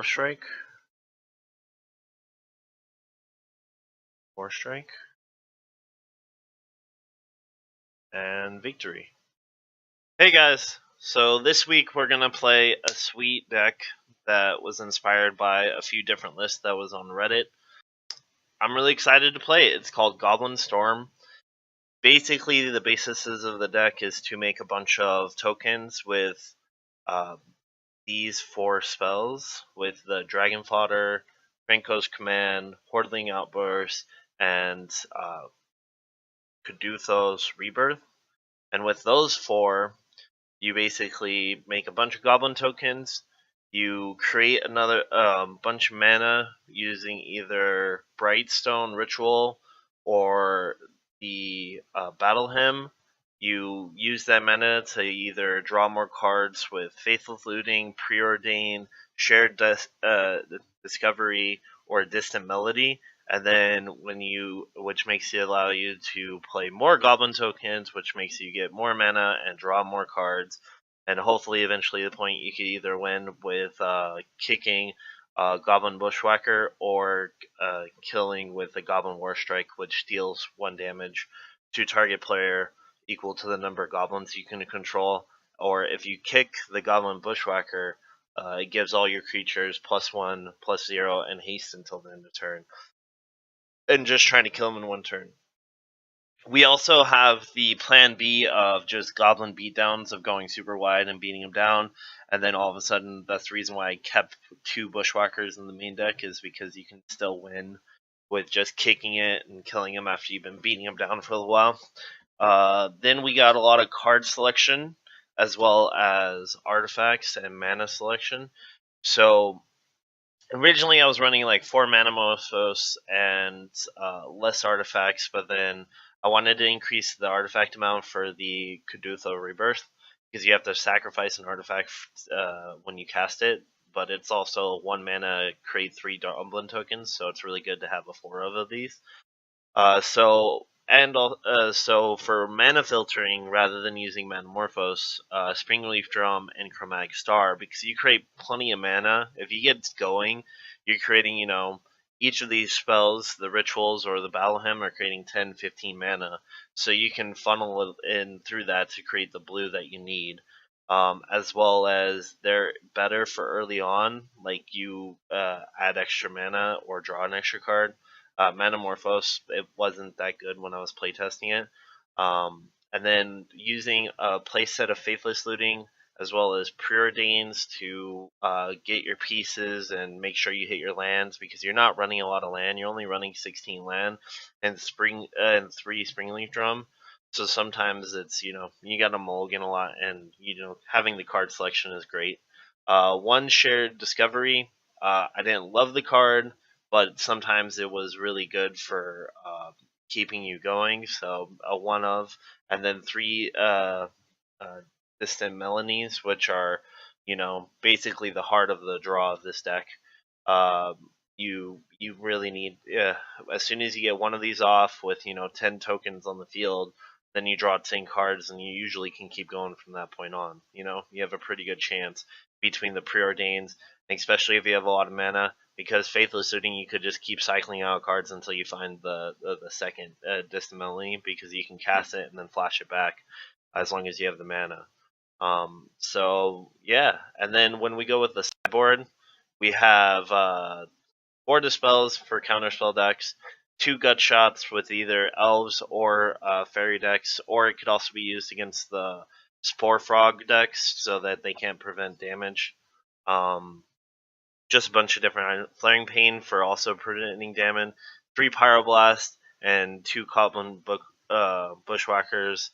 Strike. 4 Strike. And Victory. Hey guys, so this week we're going to play a sweet deck that was inspired by a few different lists that was on Reddit. I'm really excited to play it. It's called Goblin Storm. Basically, the basis of the deck is to make a bunch of tokens with these 4 spells, with the Dragon Fodder, Krenko's Command, Hordeling Outburst, and Kuldotha Rebirth. And with those 4, you basically make a bunch of goblin tokens. You create another bunch of mana using either Brightstorm Ritual or the Battle Hymn. You use that mana to either draw more cards with Faithless Looting, Preordain, Shared Discovery, or Distant Melody. And then which makes it allow you to play more goblin tokens, which makes you get more mana and draw more cards. And hopefully, eventually, the point you could either win with kicking Goblin Bushwhacker or killing with the Goblin Warstrike, which deals 1 damage to target player equal to the number of goblins you can control. Or if you kick the Goblin Bushwhacker, it gives all your creatures +1, +0, and haste until the end of turn. And just trying to kill them in 1 turn. We also have the plan B of just goblin beatdowns, of going super wide and beating them down, and then all of a sudden, that's the reason why I kept 2 Bushwhackers in the main deck, is because you can still win with just kicking it and killing them after you've been beating them down for a while. Then we got a lot of card selection, as well as artifacts and mana selection. So originally I was running like 4 Manamorphose and less artifacts, but then I wanted to increase the artifact amount for the Kuldotha Rebirth, because you have to sacrifice an artifact when you cast it, but it's also 1 mana, create 3 Goblin tokens, so it's really good to have a 4 of these. So for mana filtering, rather than using Manamorphose, Springleaf Drum and Chromatic Star, because you create plenty of mana. If you get going, you're creating, each of these spells, the rituals or the Battle Hymn, are creating 10, 15 mana. So you can funnel in through that to create the blue that you need. As well as they're better for early on, like you add extra mana or draw an extra card. Manamorphose, it wasn't that good when I was playtesting it. And then using a playset of Faithless Looting, as well as Preordains to get your pieces and make sure you hit your lands, because you're not running a lot of land. You're only running 16 land and 3 Springleaf Drum. So sometimes it's, you got to mulligan a lot, and, having the card selection is great. 1 Shared Discovery. I didn't love the card, but sometimes it was really good for keeping you going. So a 1 of, and then 3 Distant Melodies, which are, basically the heart of the draw of this deck. You really need, as soon as you get 1 of these off with 10 tokens on the field, then you draw 10 cards, and you usually can keep going from that point on. You have a pretty good chance between the Preordains, especially if you have a lot of mana, because Faithless Looting, you could just keep cycling out cards until you find the second Distant Melody, because you can cast it and then flash it back as long as you have the mana. So yeah, and then when we go with the sideboard, we have 4 Dispels for counterspell decks, 2 Gut Shots with either elves or fairy decks, or it could also be used against the Spore Frog decks so that they can't prevent damage. Just a bunch of different Flaring Pain for also preventing damage, 3 Pyroblast, and 2 Goblin Bushwhackers.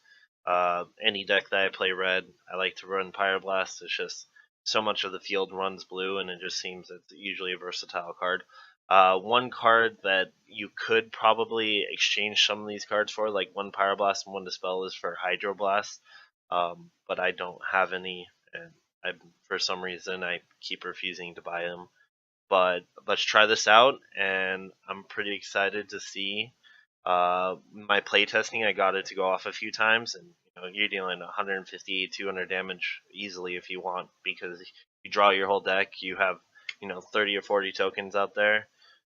Any deck that I play red, I like to run Pyroblast. It's just so much of the field runs blue, and it just seems it's usually a versatile card. 1 card that you could probably exchange some of these cards for, like 1 Pyroblast and 1 Dispel, is for Hydroblast, but I don't have any, and for some reason I keep refusing to buy them. But let's try this out, and I'm pretty excited to see. My playtesting, I got it to go off a few times, and you're dealing 150, 200 damage easily if you want, because you draw your whole deck, you have 30 or 40 tokens out there,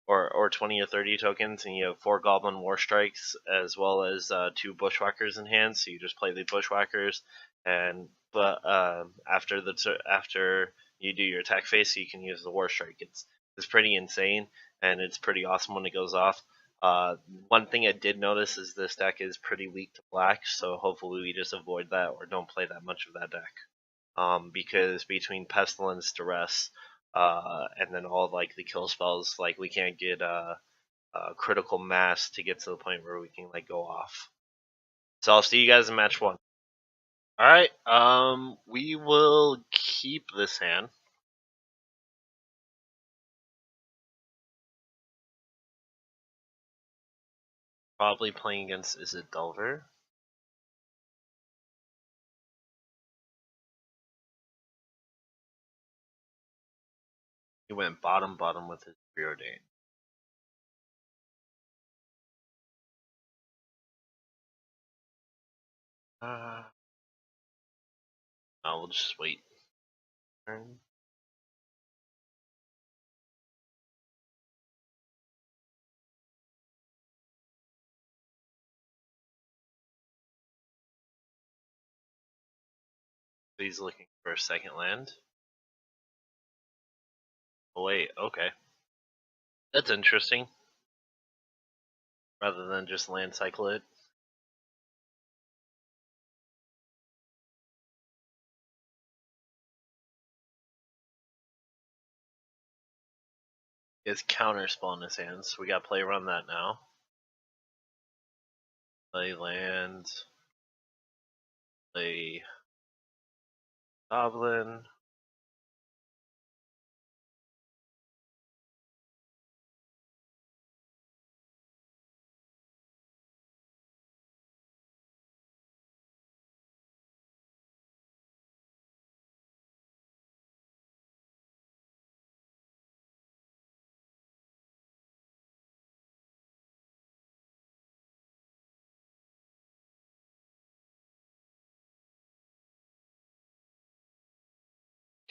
or 20 or 30 tokens, and you have 4 Goblin War Strikes as well as 2 Bushwhackers in hand. So you just play the Bushwhackers, but after you do your attack phase, you can use the War Strike. It's pretty insane, and it's pretty awesome when it goes off. One thing I did notice is this deck is pretty weak to black, so hopefully we just avoid that or don't play that much of that deck. Because between Pestilence, Duress, and then all like the kill spells, like we can't get critical mass to get to the point where we can like go off. So I'll see you guys in match 1. All right, we will keep this hand. Probably playing against, is it Delver? He went bottom with his Preordain. We'll just wait. Turn. He's looking for a second land. Oh wait, okay. That's interesting. Rather than just land cycle it. He has counterspell in his hands, so we gotta play around that now. Play land. Play Goblin.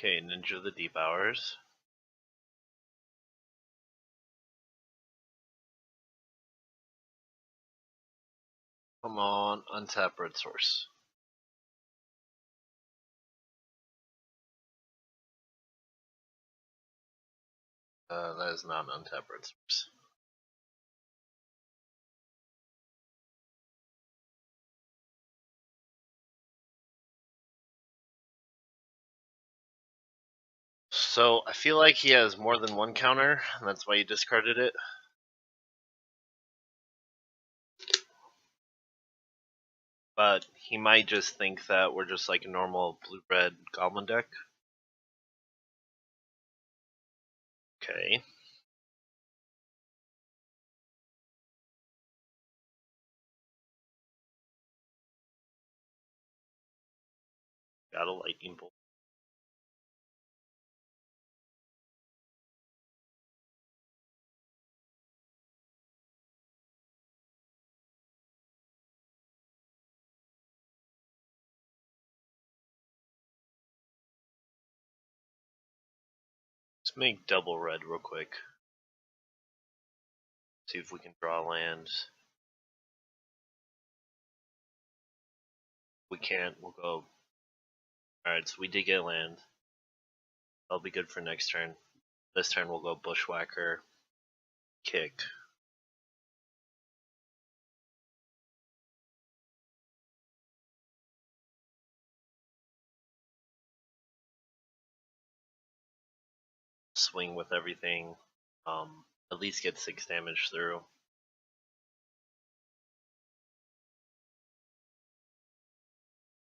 Okay, Ninja the Deep Hours. Come on, untap Red Source. That is not an untap Red Source. So I feel like he has more than one counter, and that's why he discarded it. But he might just think that we're just like a normal blue-red Goblin deck. Okay. Got a Lightning Bolt. Let's make double red real quick. See if we can draw land. We can't, we'll go. Alright, so we did get land. That'll be good for next turn. This turn we'll go Bushwhacker, kick. Swing with everything. At least get 6 damage through.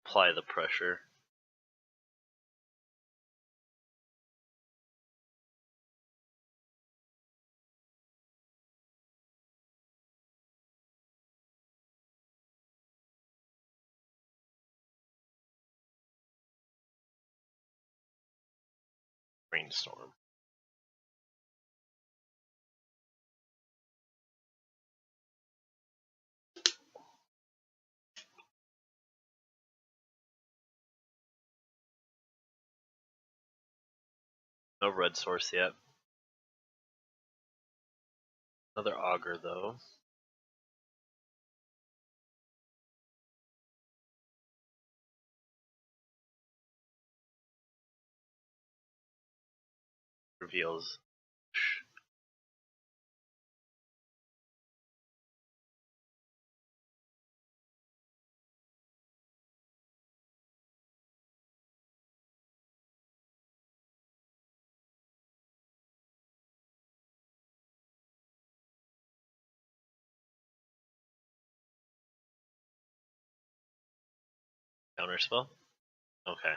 Apply the pressure. Brainstorm. No red source yet. Another auger though. Reveals. Counterspell? Okay.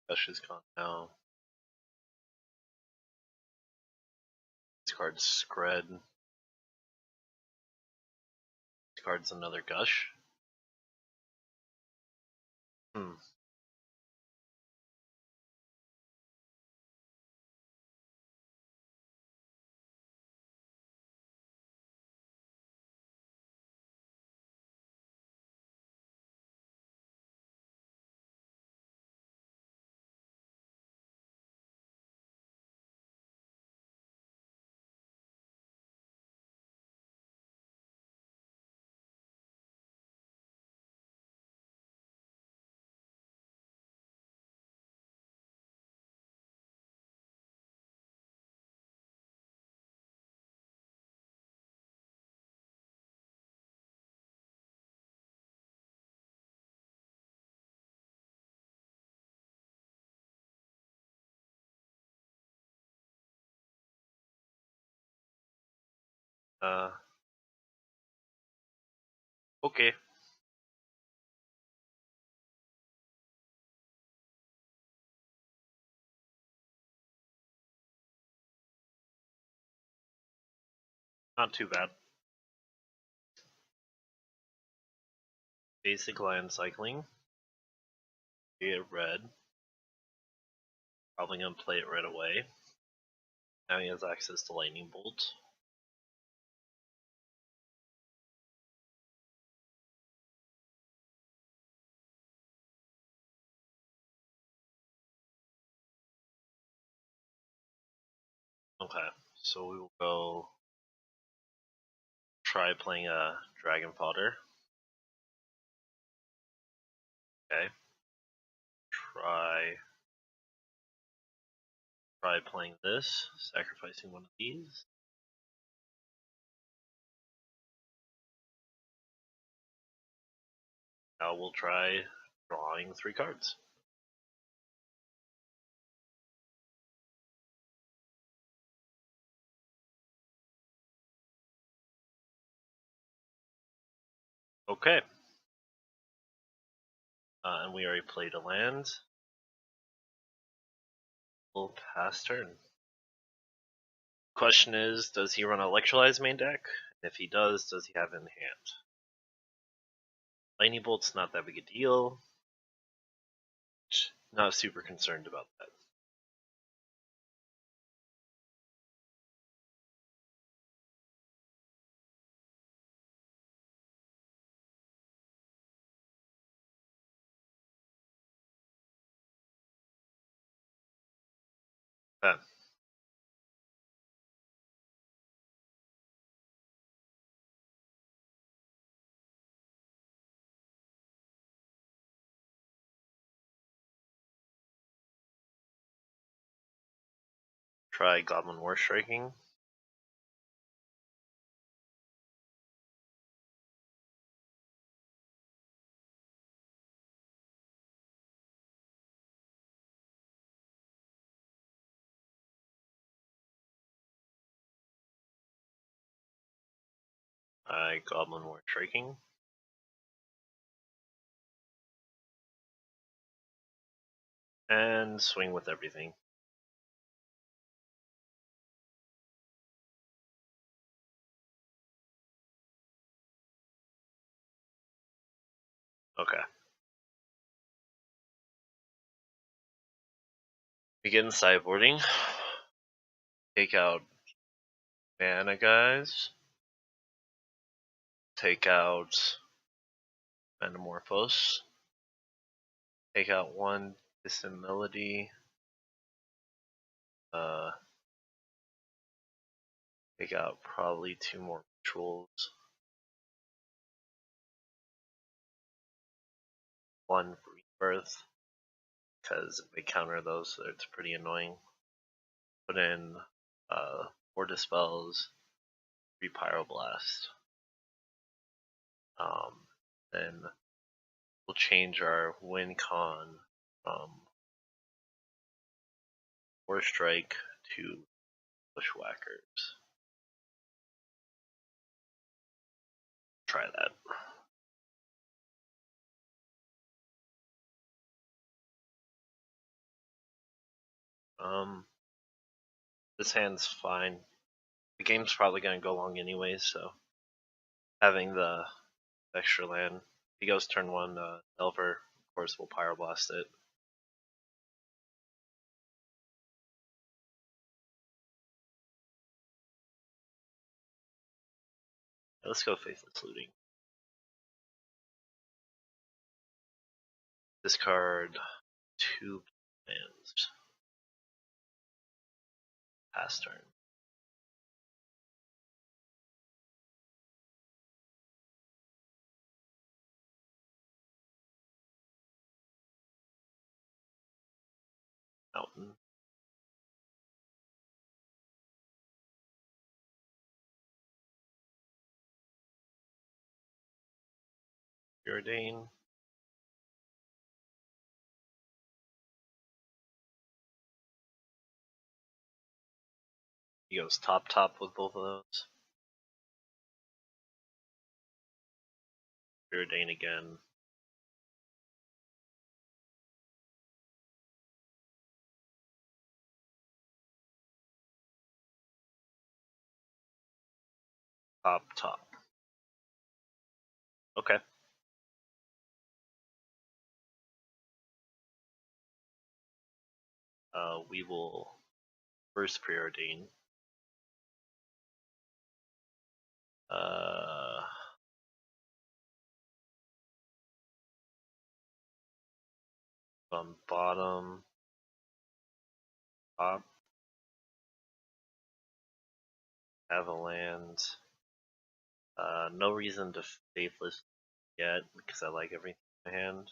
Gush is gone now. This card's Scred. This card's another Gush. Okay. Not too bad. Basic land cycling. Get red. Probably gonna play it right away. Now he has access to Lightning Bolt. Okay, so we will go try playing a Dragon Fodder. Okay. Try playing this, sacrificing one of these. Now we'll try drawing 3 cards. Okay. And we already played a land. We'll pass turn. Question is, does he run Electrolyze main deck? If he does he have it in hand? Lightning Bolt's not that big a deal. Not super concerned about that. Okay. Try Goblin War Striking. I Goblin War Striking. And swing with everything. Okay. Begin sideboarding. Take out mana, guys. Take out Manamorphose. Take out one Distant Melody. Take out probably 2 more rituals. 1 Rebirth, because if they counter those, it's pretty annoying. Put in 4 Dispels, 3 Pyroblast. Then we'll change our win con from War Strike to Bushwhackers. Try that. This hand's fine. The game's probably going to go long anyways, so having the extra land. If he goes turn 1, Delver, of course, will Pyroblast it. Let's go Faithless Looting. Discard 2 lands. Pass turn. Mountain. Preordain. He goes top with both of those. Preordain again. Top. Okay. We will first Preordain. On bottom, top, have a land. No reason to Faithless yet because I like everything in my hand.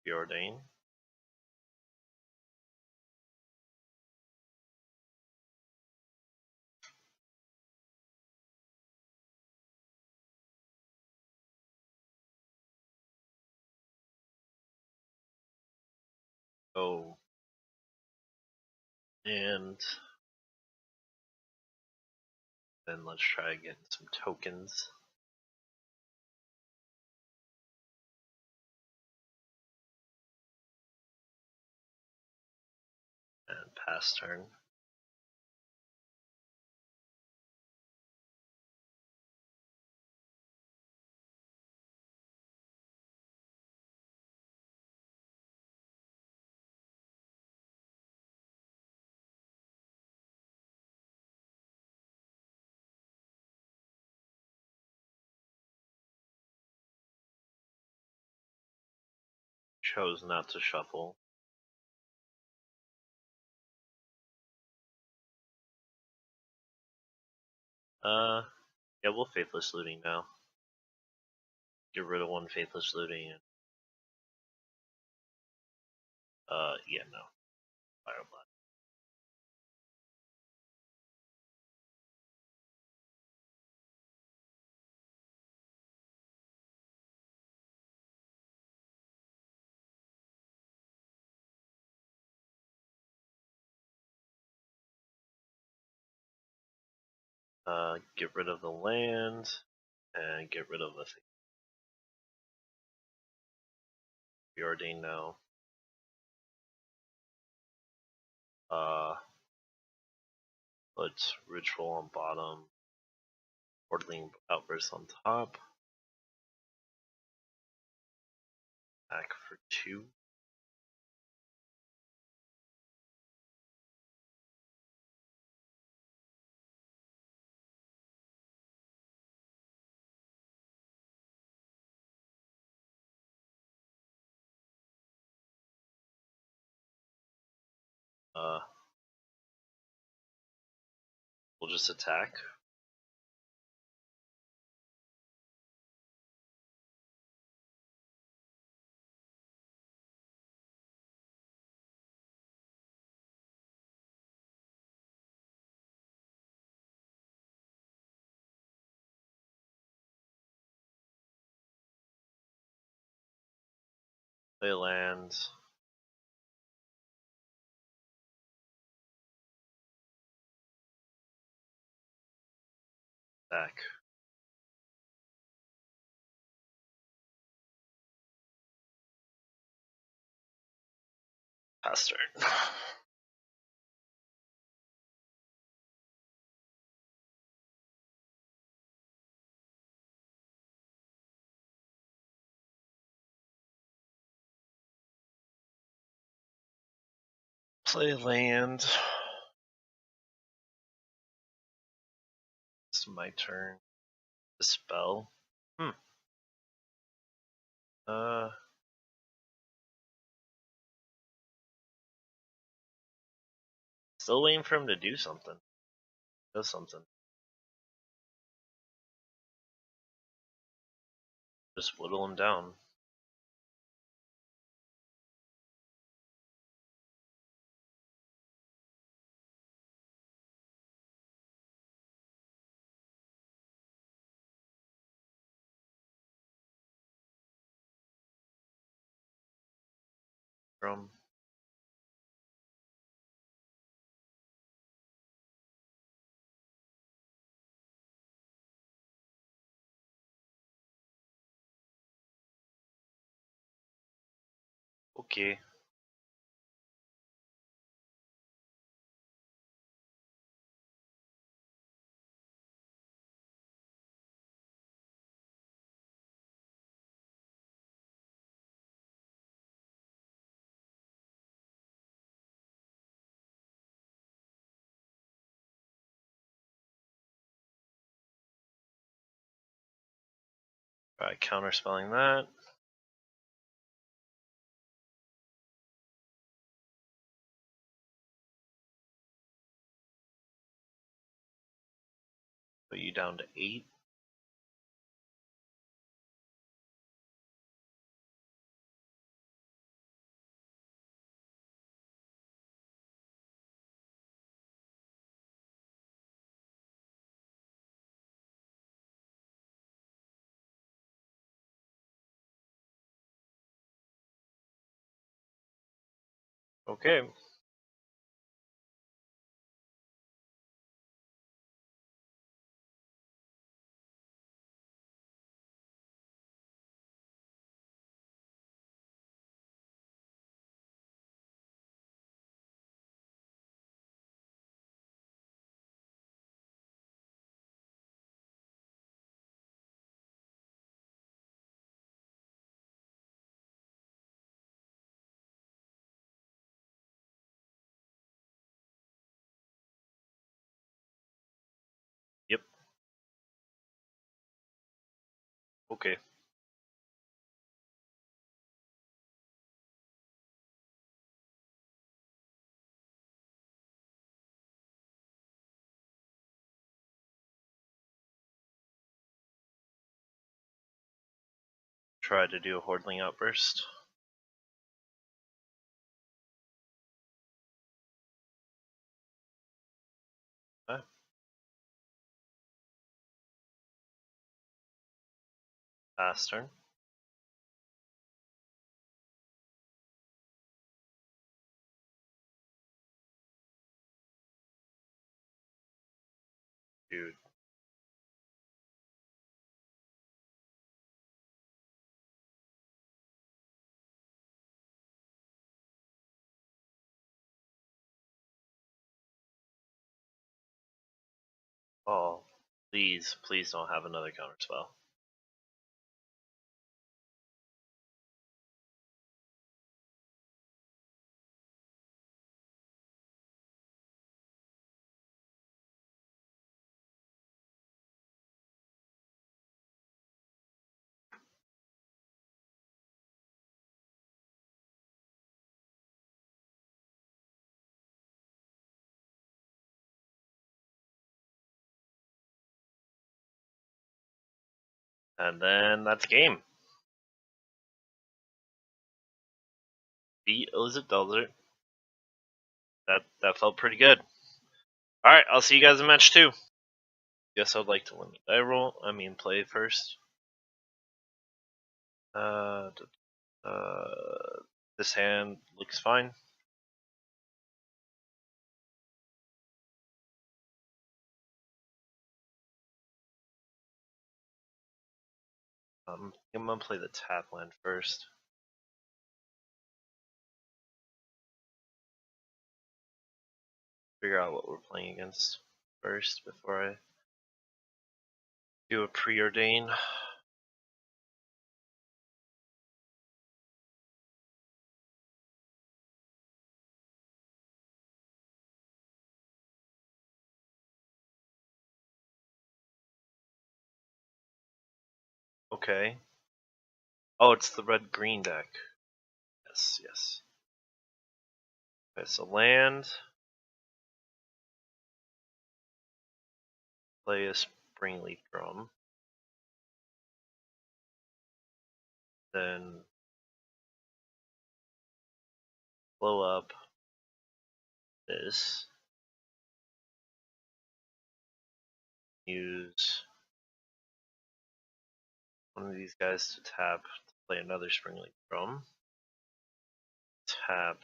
Preordain. Oh. And then let's try getting some tokens. And pass turn. Chose not to shuffle. Yeah, we'll Faithless Looting now. Get rid of 1 Faithless Looting and yeah, no. Pyroblast. Get rid of the land and get rid of the thing. Preordain now. Put Ritual on bottom. Hordeling Outburst on top. Back for 2. We'll just attack. Play land. Back. Pass turn. Play land. It's my turn. Dispel. Still waiting for him to do something. Does something. Just whittle him down. From okay. Alright, counterspelling that. Put you down to 8. Okay. Yep. Okay. Try to do a Hordeling Outburst. Okay. Pass turn. Dude. Oh, please don't have another counter spell. And then that's game. Beat Illicit Desert. That felt pretty good. Alright, I'll see you guys in match 2. Guess I'd like to win the die roll. Play first. This hand looks fine. I'm gonna play the tap land first. Figure out what we're playing against first before I do a Preordain. Okay. Oh, it's the red-green deck. Yes. Okay, so land. Play a Springleaf Drum. Then blow up this. Use one of these guys to tap to play another Springleaf Drum. Tap,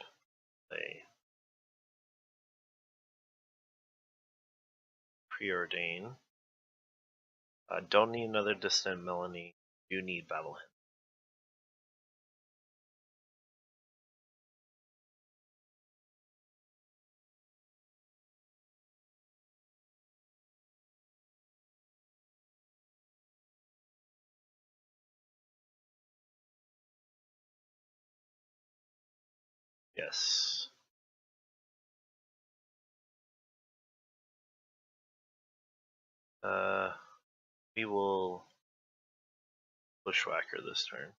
play Preordain. Don't need another Distant Melody. Do need Battle Hymn. Yes. We will Bushwhacker this turn.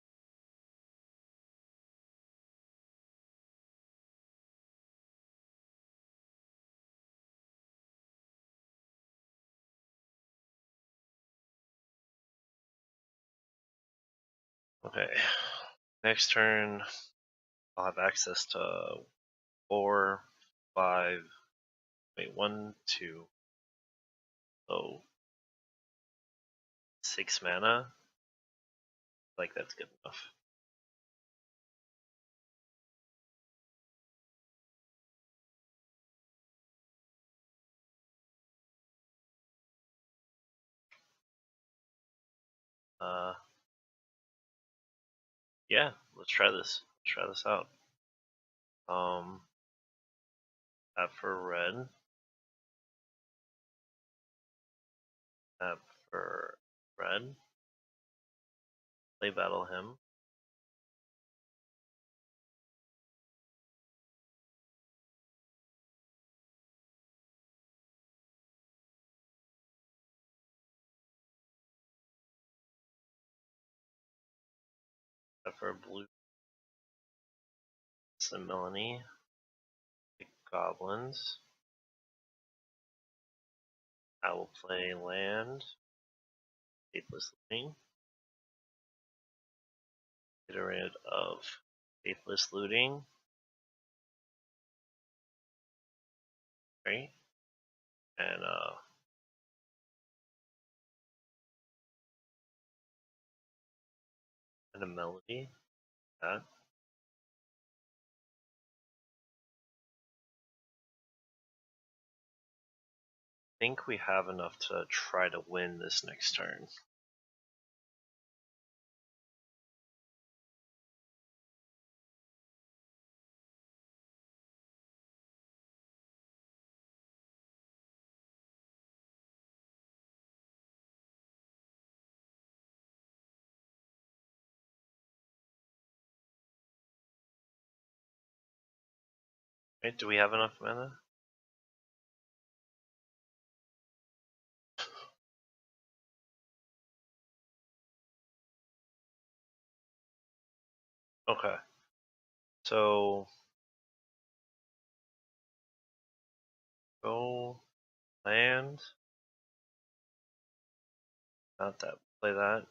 Okay. Next turn, I'll have access to 4, 5, wait, 1, 2, oh, 6 mana. Like, that's good enough. Yeah, let's try this. Let's try this out. Tap for red. Tap for red. Play Battle Hymn. Tap for blue. It's the Melanie. Pick goblins. I will play land. Faithless Looting. Get rid of Faithless Looting. Right? And a melody. That. I think we have enough to try to win this next turn. Right, do we have enough mana? Okay. So go land. Not that. Play that.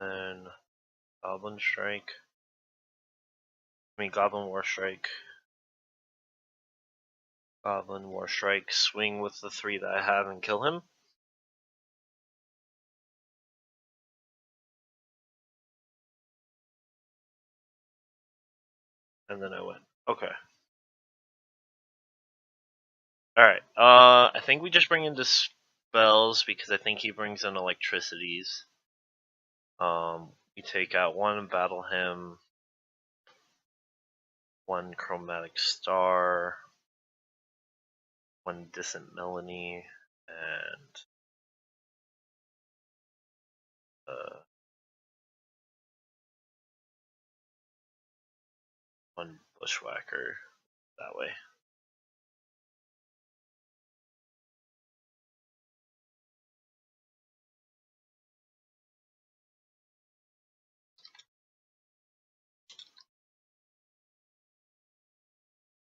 Then Goblin Strike. Goblin War Strike. Goblin War Strike. Swing with the 3 that I have and kill him. And then I win. Okay. Alright. I think we just bring in Dispels because I think he brings in Electricities. We take out 1 and battle him. 1 Chromatic Star. 1 Distant Melody. And 1 Bushwhacker that way.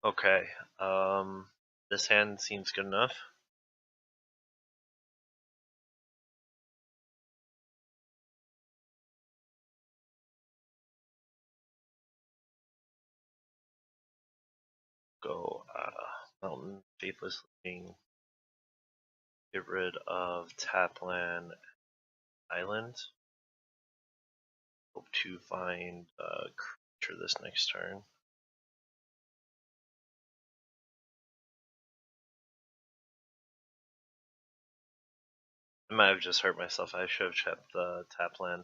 Okay, this hand seems good enough. Go Mountain, Faithless Looting, get rid of Tapland Island. Hope to find a creature this next turn. I might have just hurt myself. I should have checked the Tapland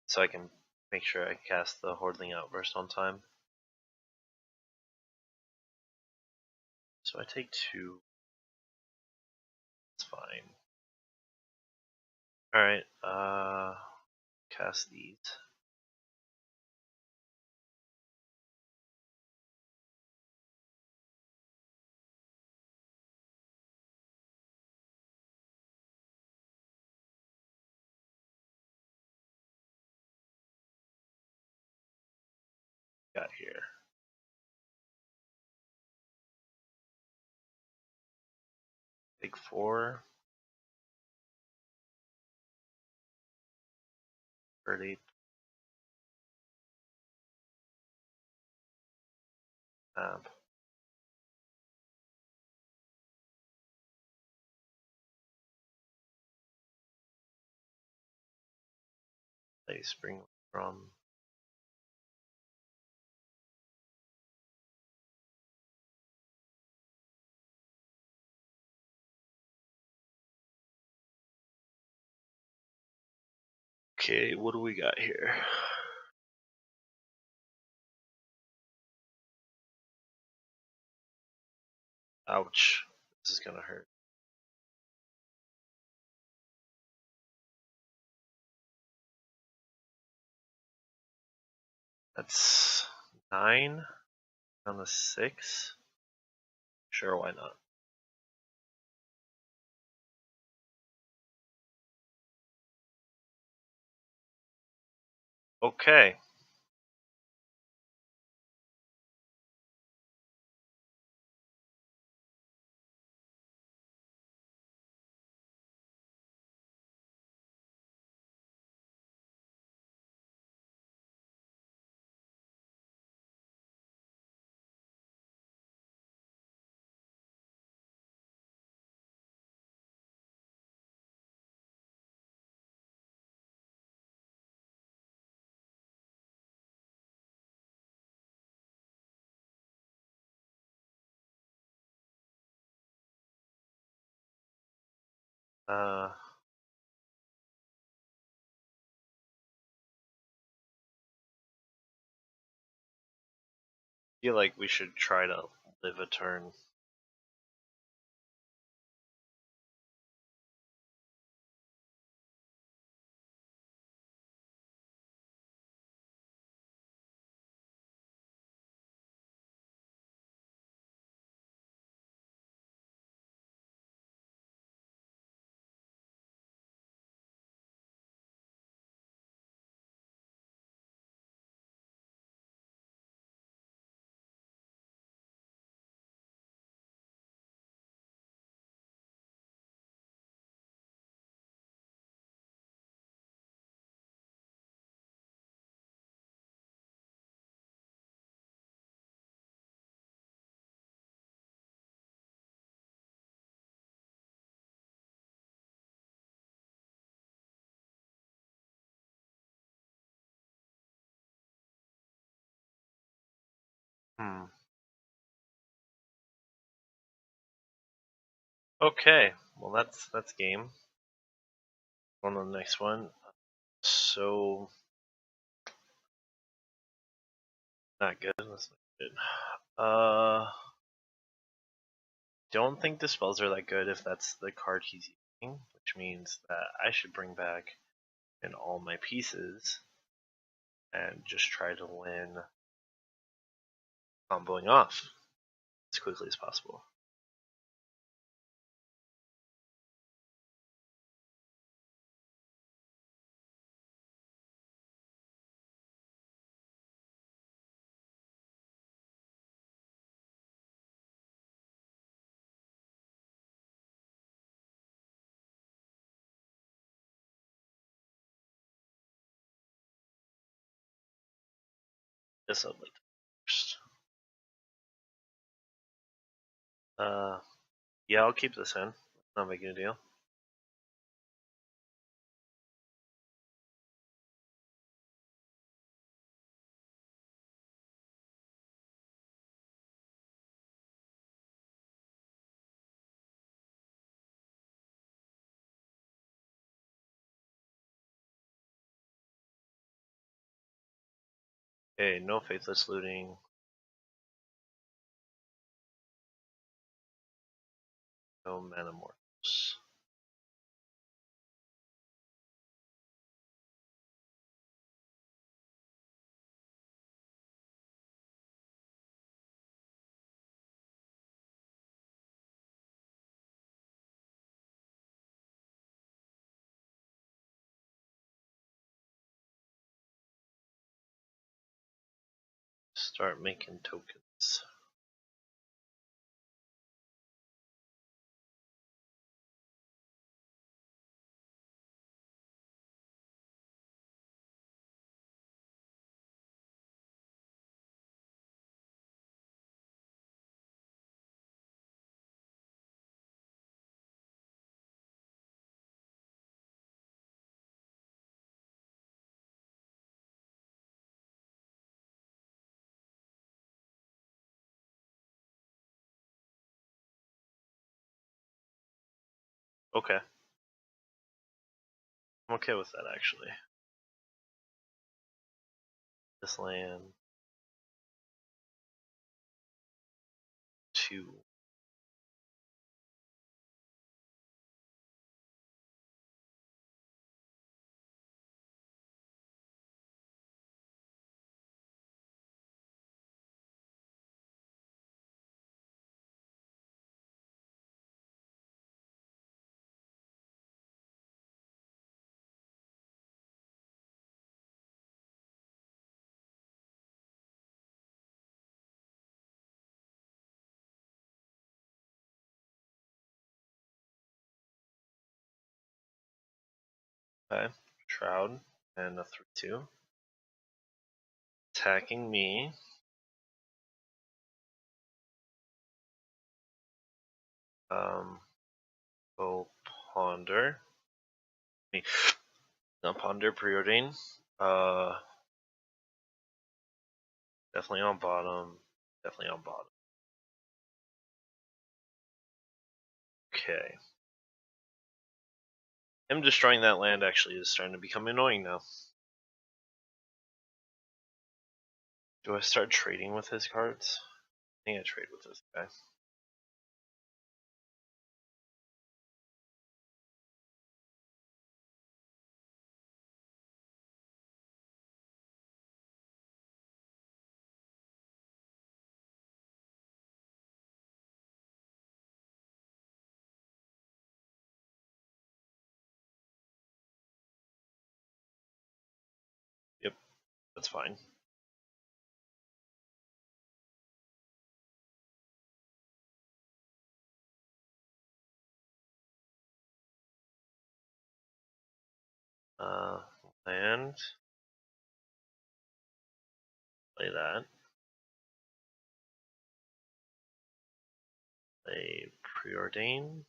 so I can make sure I cast the Hordeling Outburst on time. So I take 2. It's fine. Alright, cast these. Got here. Take 4. 30. Play Springleaf Drum. Okay, what do we got here? Ouch. This is gonna hurt. That's 9 on the 6. Sure, why not? Okay. I feel like we should try to live a turn. Okay, well that's game. On to the next one. So not good. That's not good. Don't think Dispels are that good if that's the card he's using, which means that I should bring back in all my pieces and just try to win comboing off as quickly as possible. This I'd like to first. Yeah, I'll keep this in. Not making a deal. Okay, no Faithless Looting. No Manamorphose. Start making tokens. Okay. I'm okay with that actually. This land. 2. Okay. Shroud and a 3/2. Attacking me. Go Ponder. Not Ponder, Preordain. Definitely on bottom. Definitely on bottom. Okay. Him destroying that land actually is starting to become annoying now. Do I start trading with his cards? I think I trade with this guy. Yep, that's fine. Land. Play that. Play Preordain.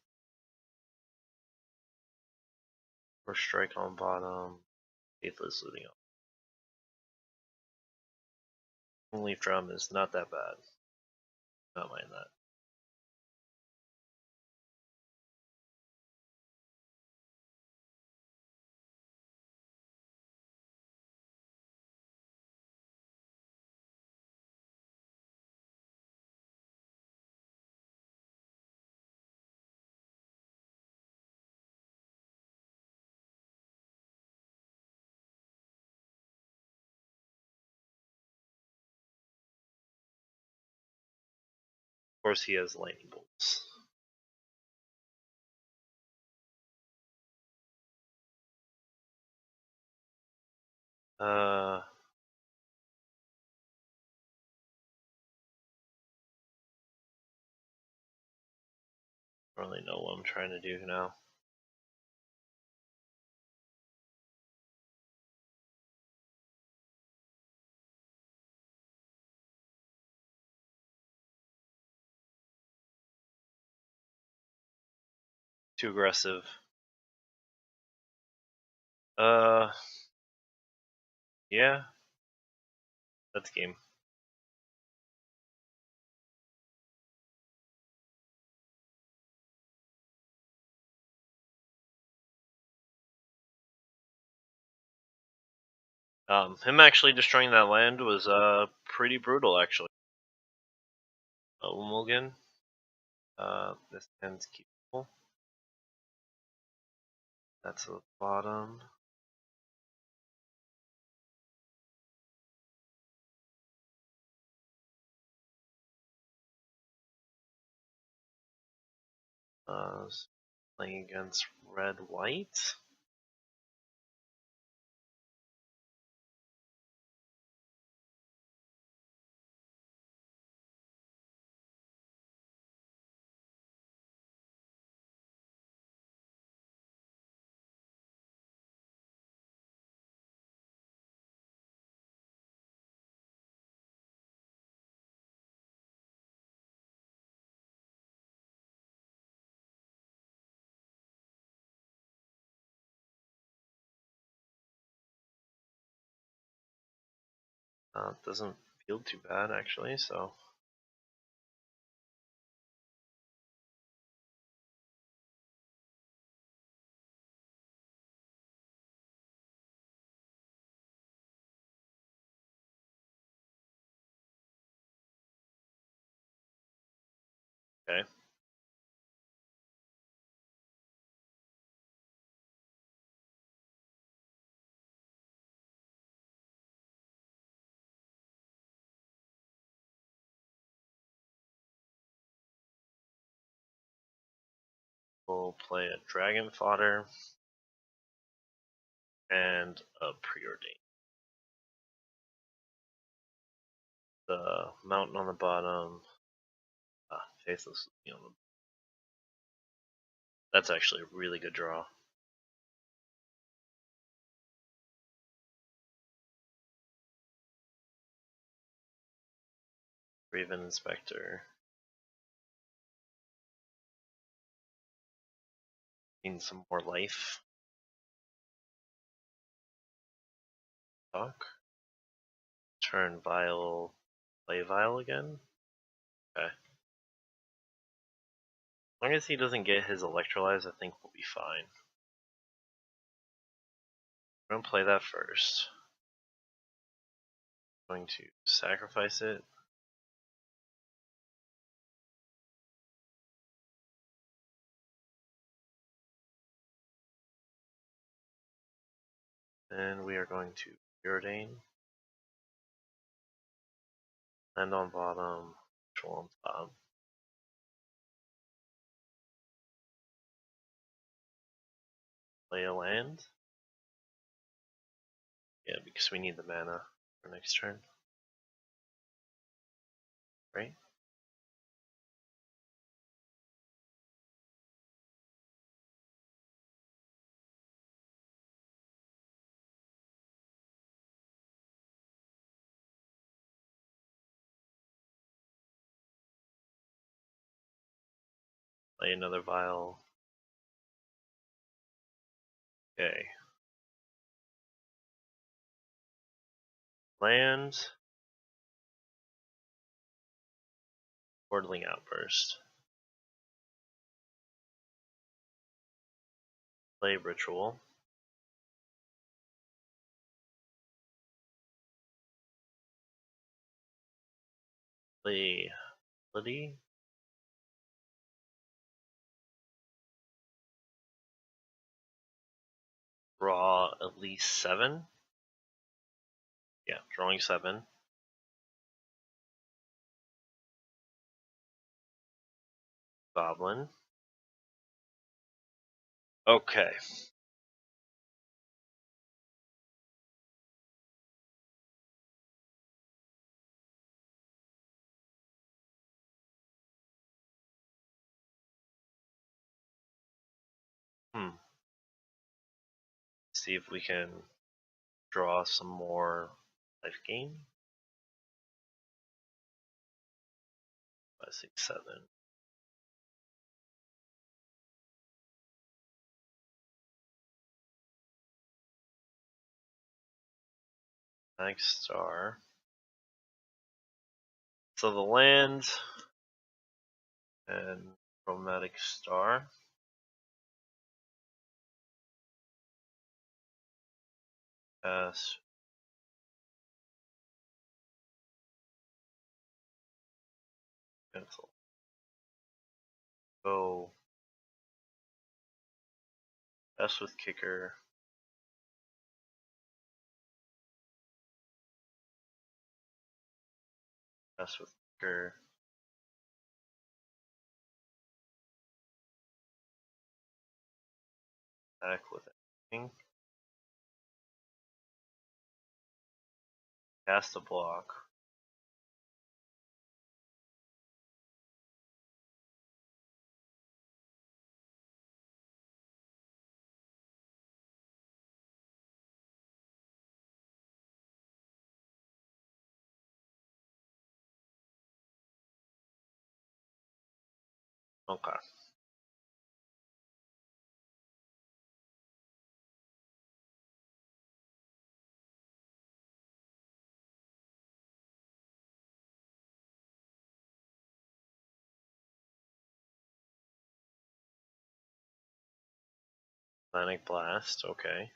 Or strike on bottom. Faithless Looting. Springleaf Drum is not that bad. Not mind that. Of course, he has lightning bolts. I don't really know what I'm trying to do now. Too aggressive. Yeah. That's game. Him actually destroying that land was pretty brutal, actually. Mulligan. This hand's keepable. That's the bottom. Playing against red-white. Doesn't feel too bad, actually, so. Okay. We'll play a Dragon Fodder and a Preordain. The mountain on the bottom. Faithless Looting on the. That's actually a really good draw. Raven Inspector. Need some more life. Talk. Turn Vile. Play Vile again? Okay. As long as he doesn't get his Electrolyze, I think we'll be fine. I'm gonna play that first. I'm going to sacrifice it. And we are going to Preordain. Land on bottom, Ritual on top. Play a land. Yeah, because we need the mana for next turn. Right? Play another Vile. Okay. Land. Hordeling Outburst. Play Ritual. Play Ability. Draw at least 7. Yeah, drawing 7. Goblin. Okay. See if we can draw some more life gain. 5, 6, 7. Chromatic Star. So the land and Chromatic Star. Pass. Cancel. Go. Pass with kicker. Pass with kicker. Back with anything. Cast a block. Okay. Atlantic Blast. Okay.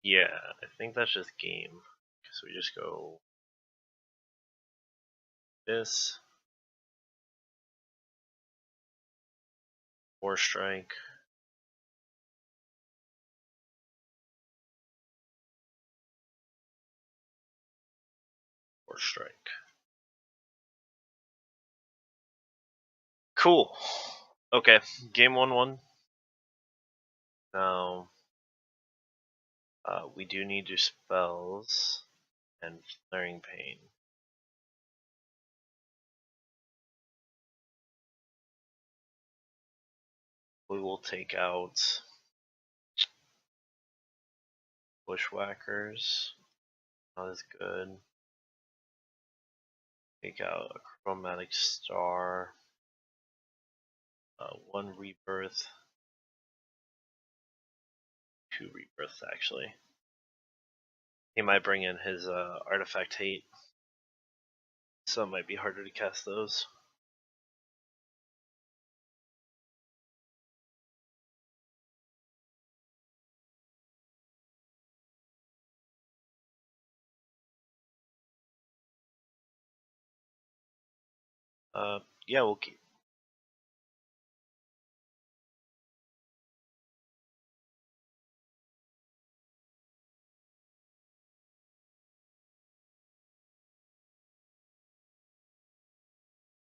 Yeah, I think that's just game. So we just go this. 4 strike. Or strike. Cool. Okay, game 1-1. Now, we do need Dispels and Flaring Pain. We will take out Bushwhackers. Not as good. Take out a Chromatic Star. 1 Rebirth. 2 Rebirths, actually. He might bring in his Artifact Hate. So it might be harder to cast those. Yeah, we'll keep.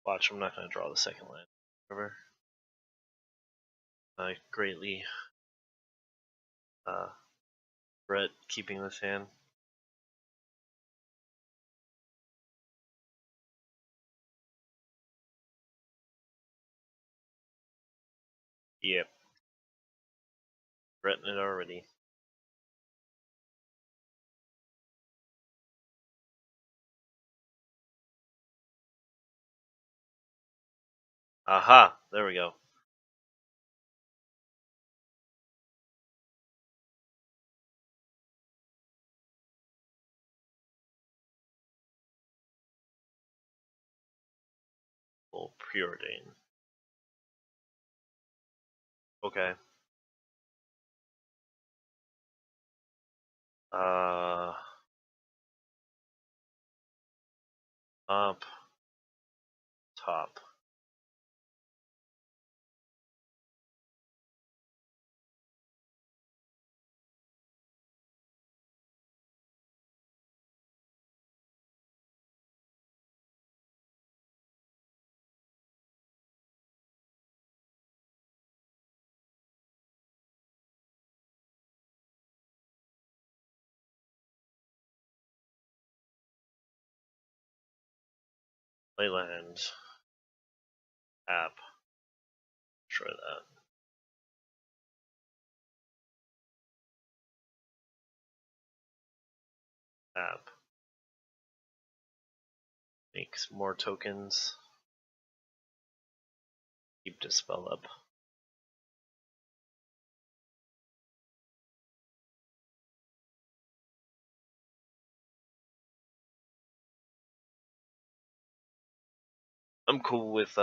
Watch, I'm not going to draw the second land. Remember? I greatly regret keeping this hand. Yep. Regretting it already. Aha! There we go. Well, Preordain. Okay. Up, top. Playland. App. Try that. App. Makes more tokens. Keep Dispel up. I'm cool with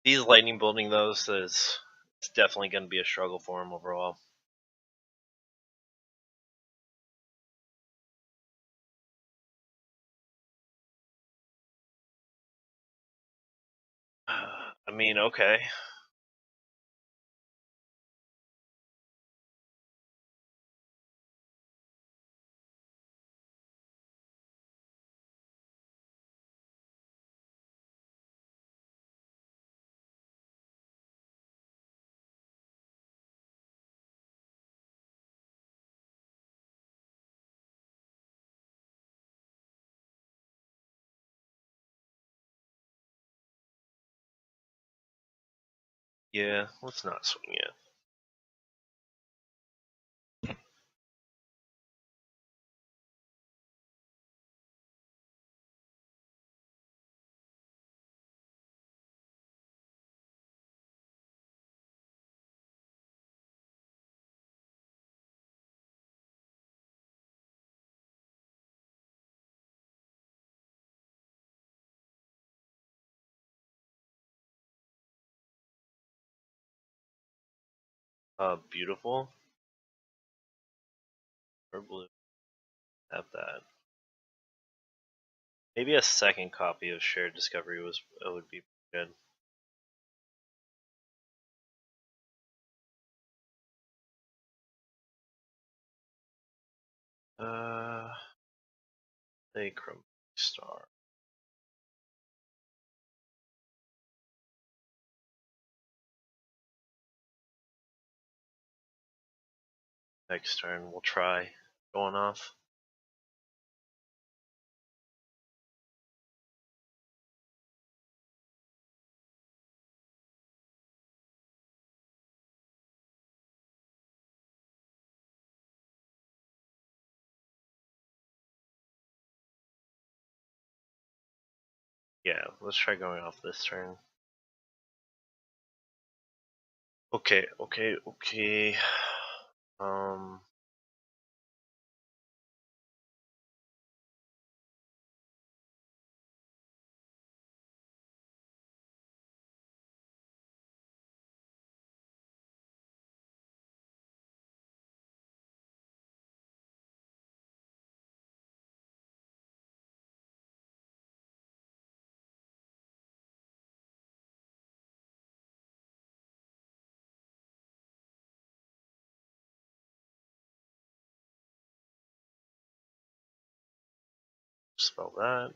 he's lightning bolting those, so it's definitely going to be a struggle for him overall. I mean, okay. Yeah, let's not swing yet. Beautiful. Or blue. Have that. Maybe a second copy of Shared Discovery would be good. Say Chromatic Star. Next turn, we'll try going off. Yeah, let's try going off this turn. Okay. Spell that.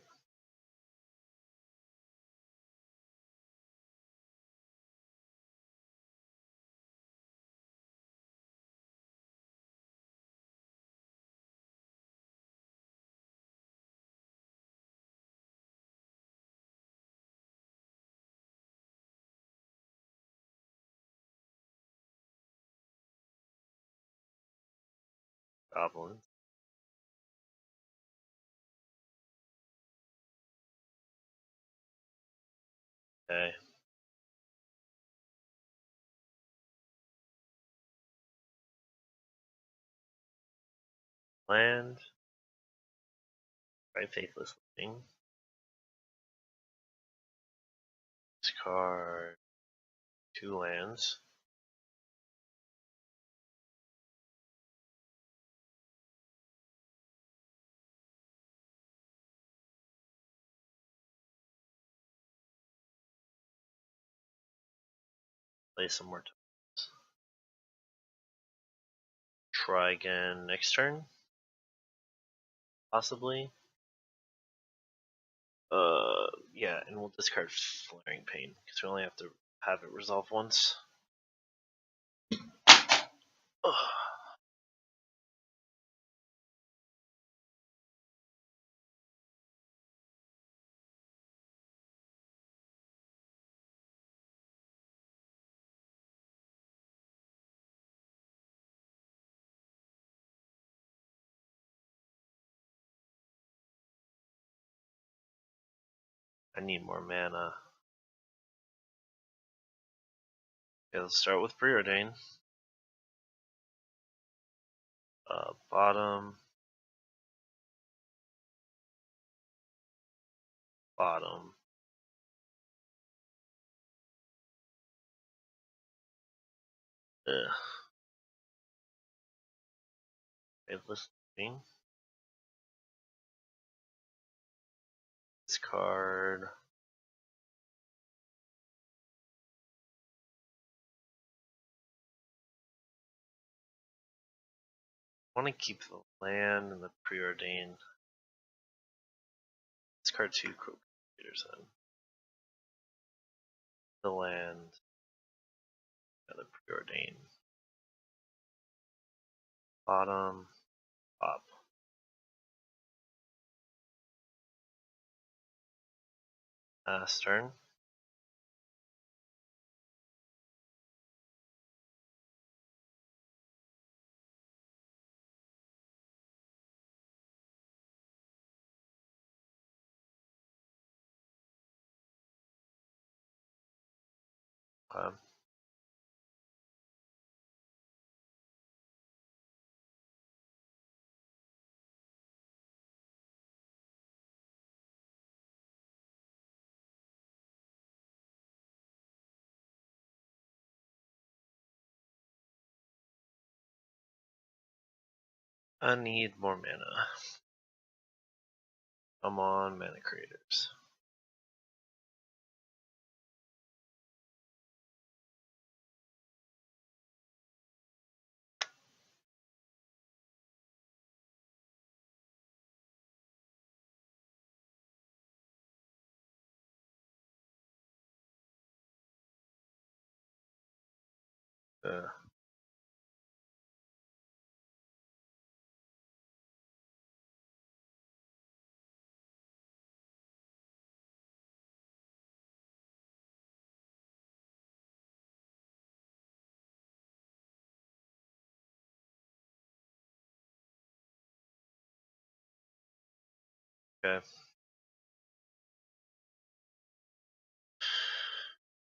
Goblin. Okay. Land. Right, Faithless Looting. Discard 2 lands. Play some more tokens. Try again next turn. Possibly. Yeah, and we'll discard Flaring Pain because we only have to have it resolve once. Ugh. I need more mana. Okay, let's start with Preordain. Bottom. Bottom. Ugh. Faithless Looting. Discard. I want to keep the land and the Preordain. Discard 2 Croakers then. The land. The Preordain. Bottom. Top. Last turn. I need more mana. Come on, mana creators. Okay.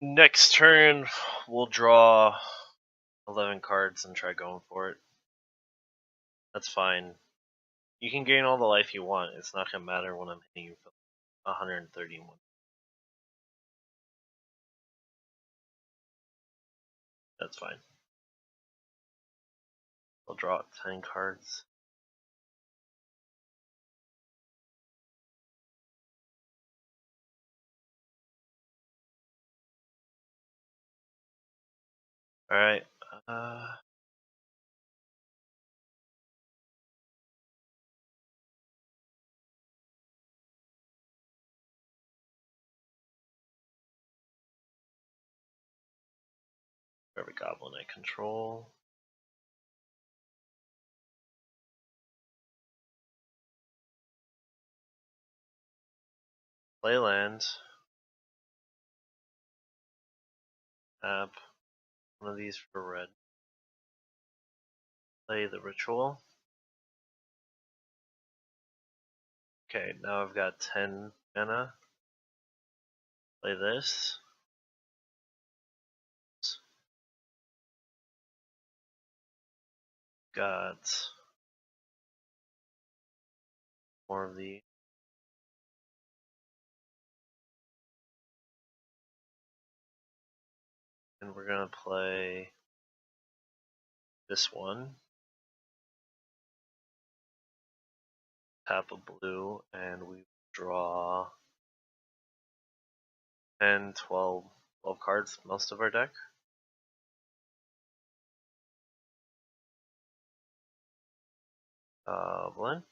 Next turn, we'll draw 11 cards and try going for it. That's fine. You can gain all the life you want. It's not going to matter when I'm hitting you for 131. That's fine. I'll draw 10 cards. Alright. Every goblin I control. Play land. Tap one of these for red. Play the ritual. Okay, now I've got 10 mana. Play this. Got more of the. And we're gonna play this one. Tap a blue, and we draw 10, 12 cards, most of our deck. Blend.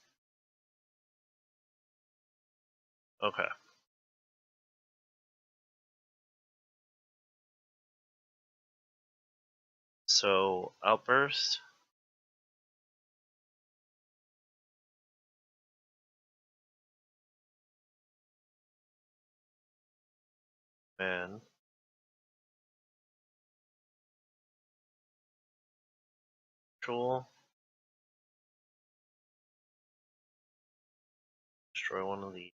Okay. So, Outburst. And Ritual. Destroy one of these.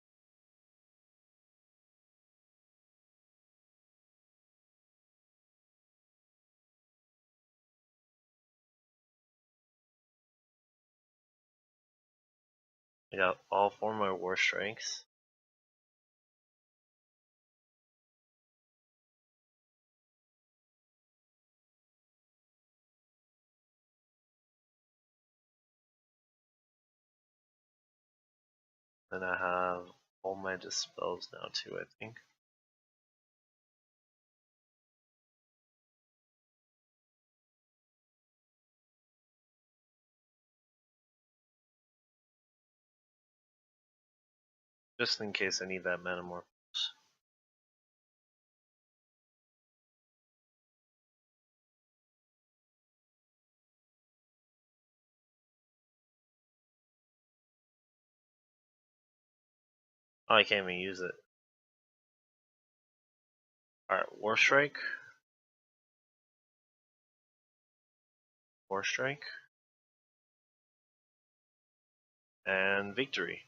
I got all 4 of my War Strikes. Then I have all my Dispels now too, I think. Just in case I need that Manamorphose. Oh, I can't even use it. Alright, War Strike. War Strike. And victory.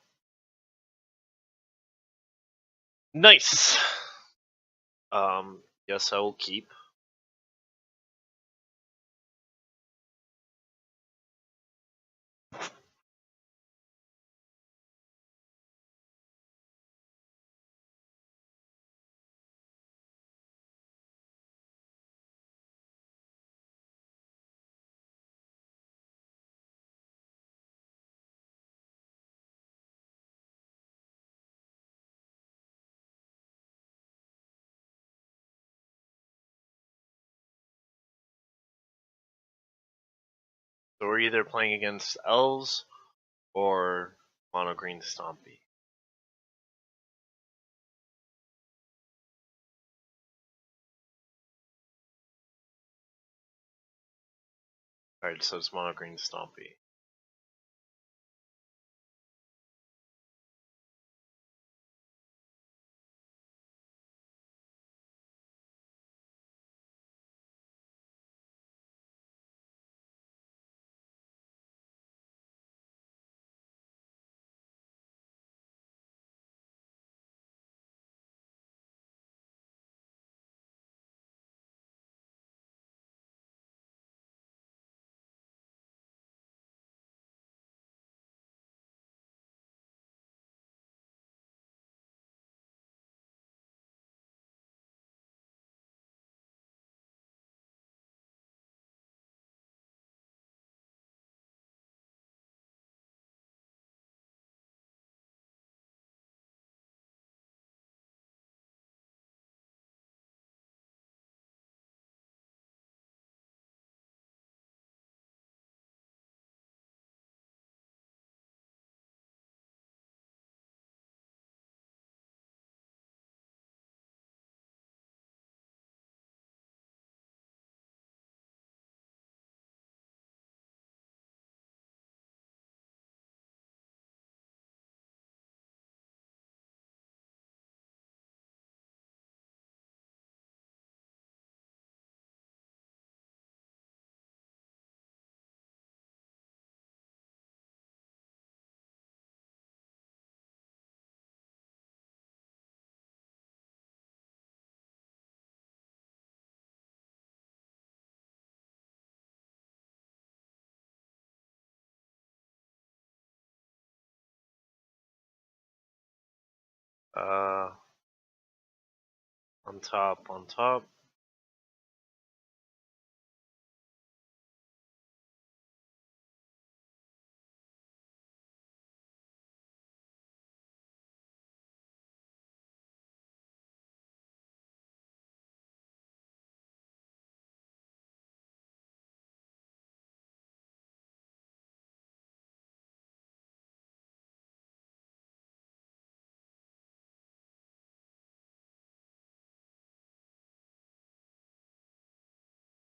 Nice! Yes, I will keep. So we're either playing against elves or mono green Stompy. Alright, so it's mono green Stompy. On top, on top.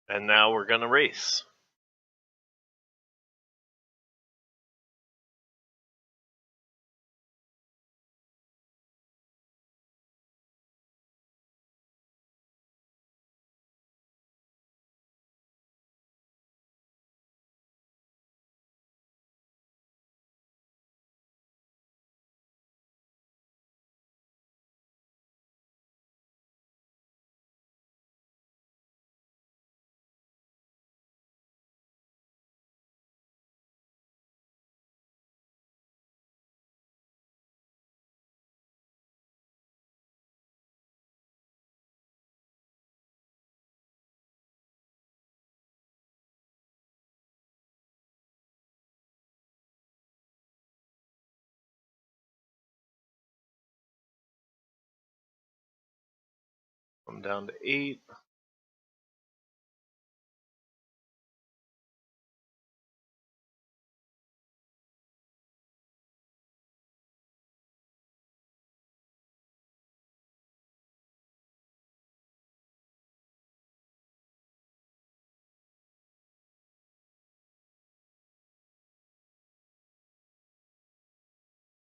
And now we're gonna race. I'm down to 8.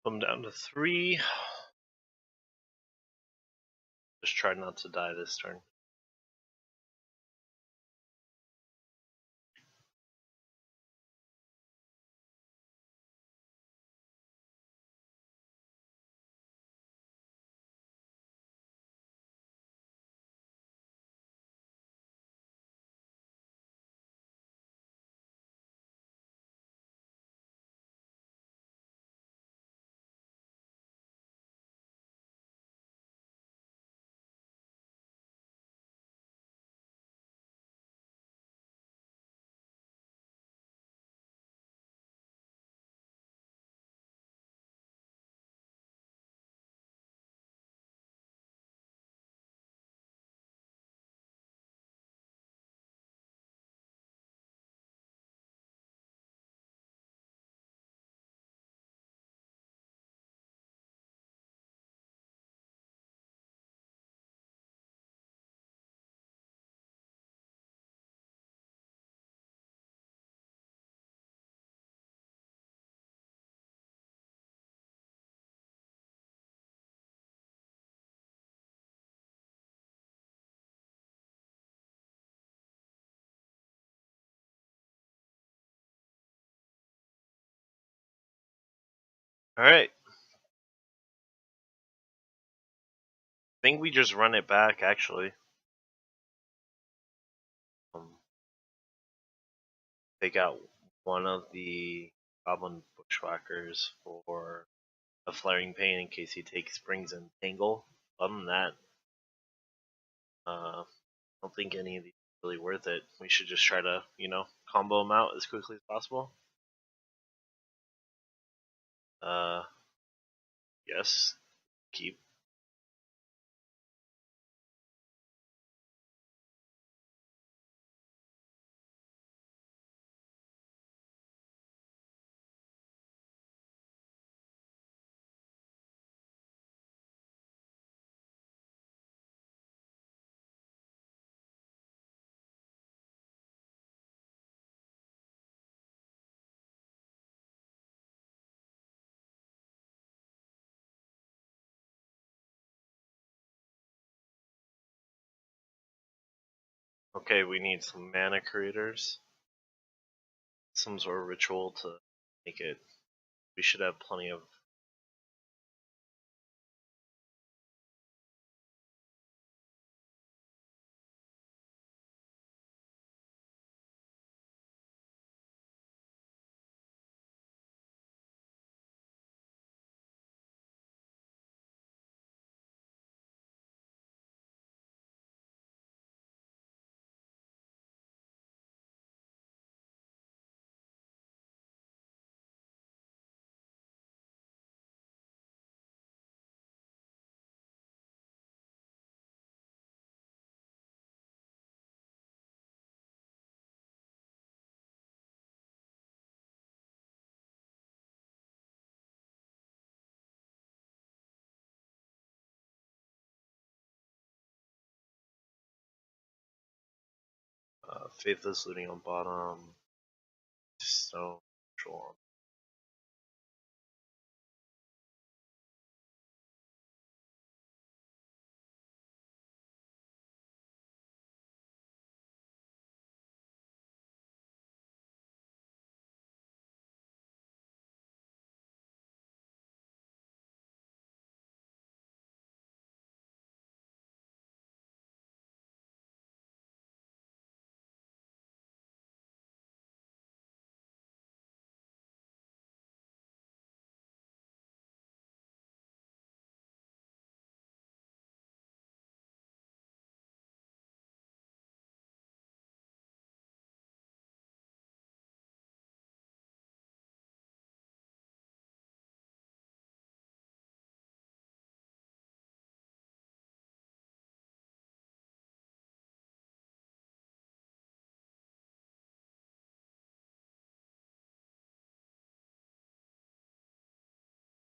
I'm down to 3. Just try not to die this turn. Alright. I think we just run it back, actually. Take out one of the Goblin Bushwhackers for a Flaring Pain in case he takes Springs and Tangle. Other than that, I don't think any of these are really worth it. We should just try to, combo them out as quickly as possible. Yes. Keep. Okay, we need some mana creators. Some sort of ritual to make it. We should have plenty of. Faithless Looting on bottom. Stone Ritual on.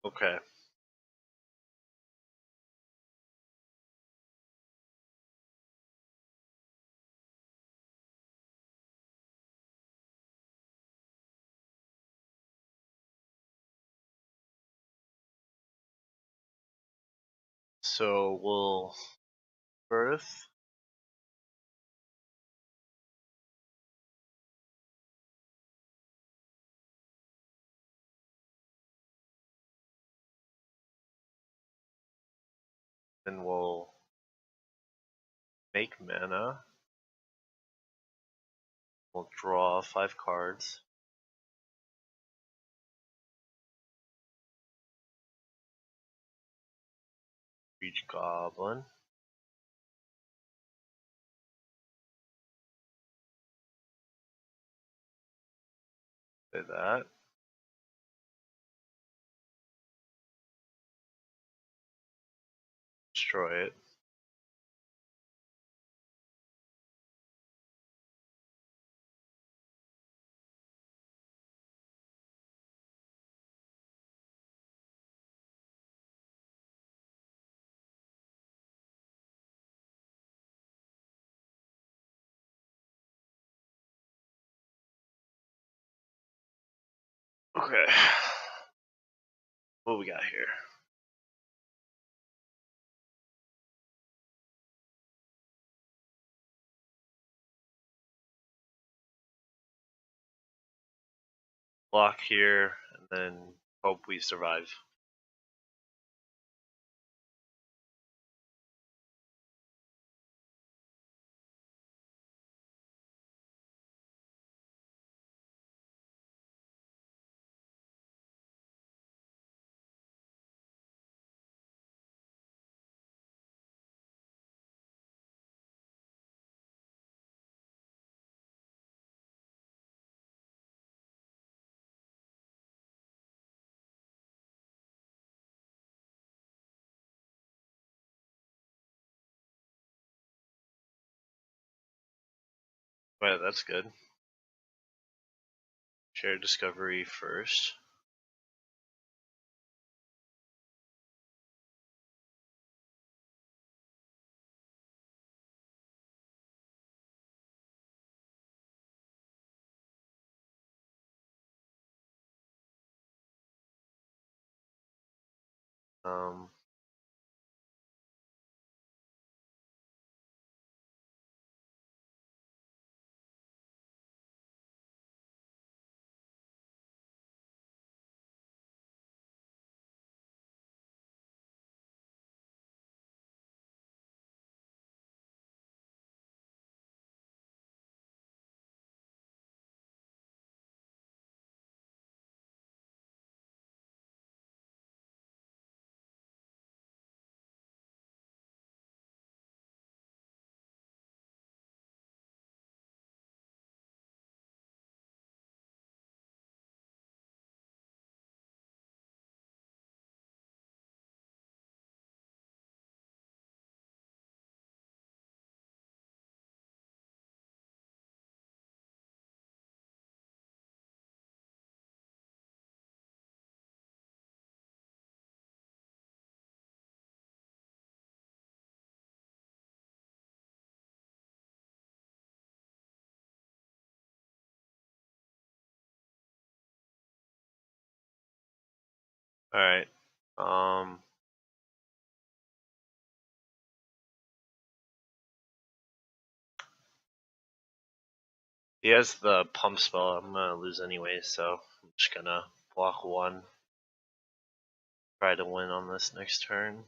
Okay. So we'll birth. Then we'll make mana. We'll draw 5 cards. Each goblin. Play that. Destroy it. Okay. What we got here? Block here, and then hope we survive. Well, that's good. Share discovery first. Um, Alright. He has the pump spell. I'm gonna lose anyway, so I'm just gonna block 1. Try to win on this next turn.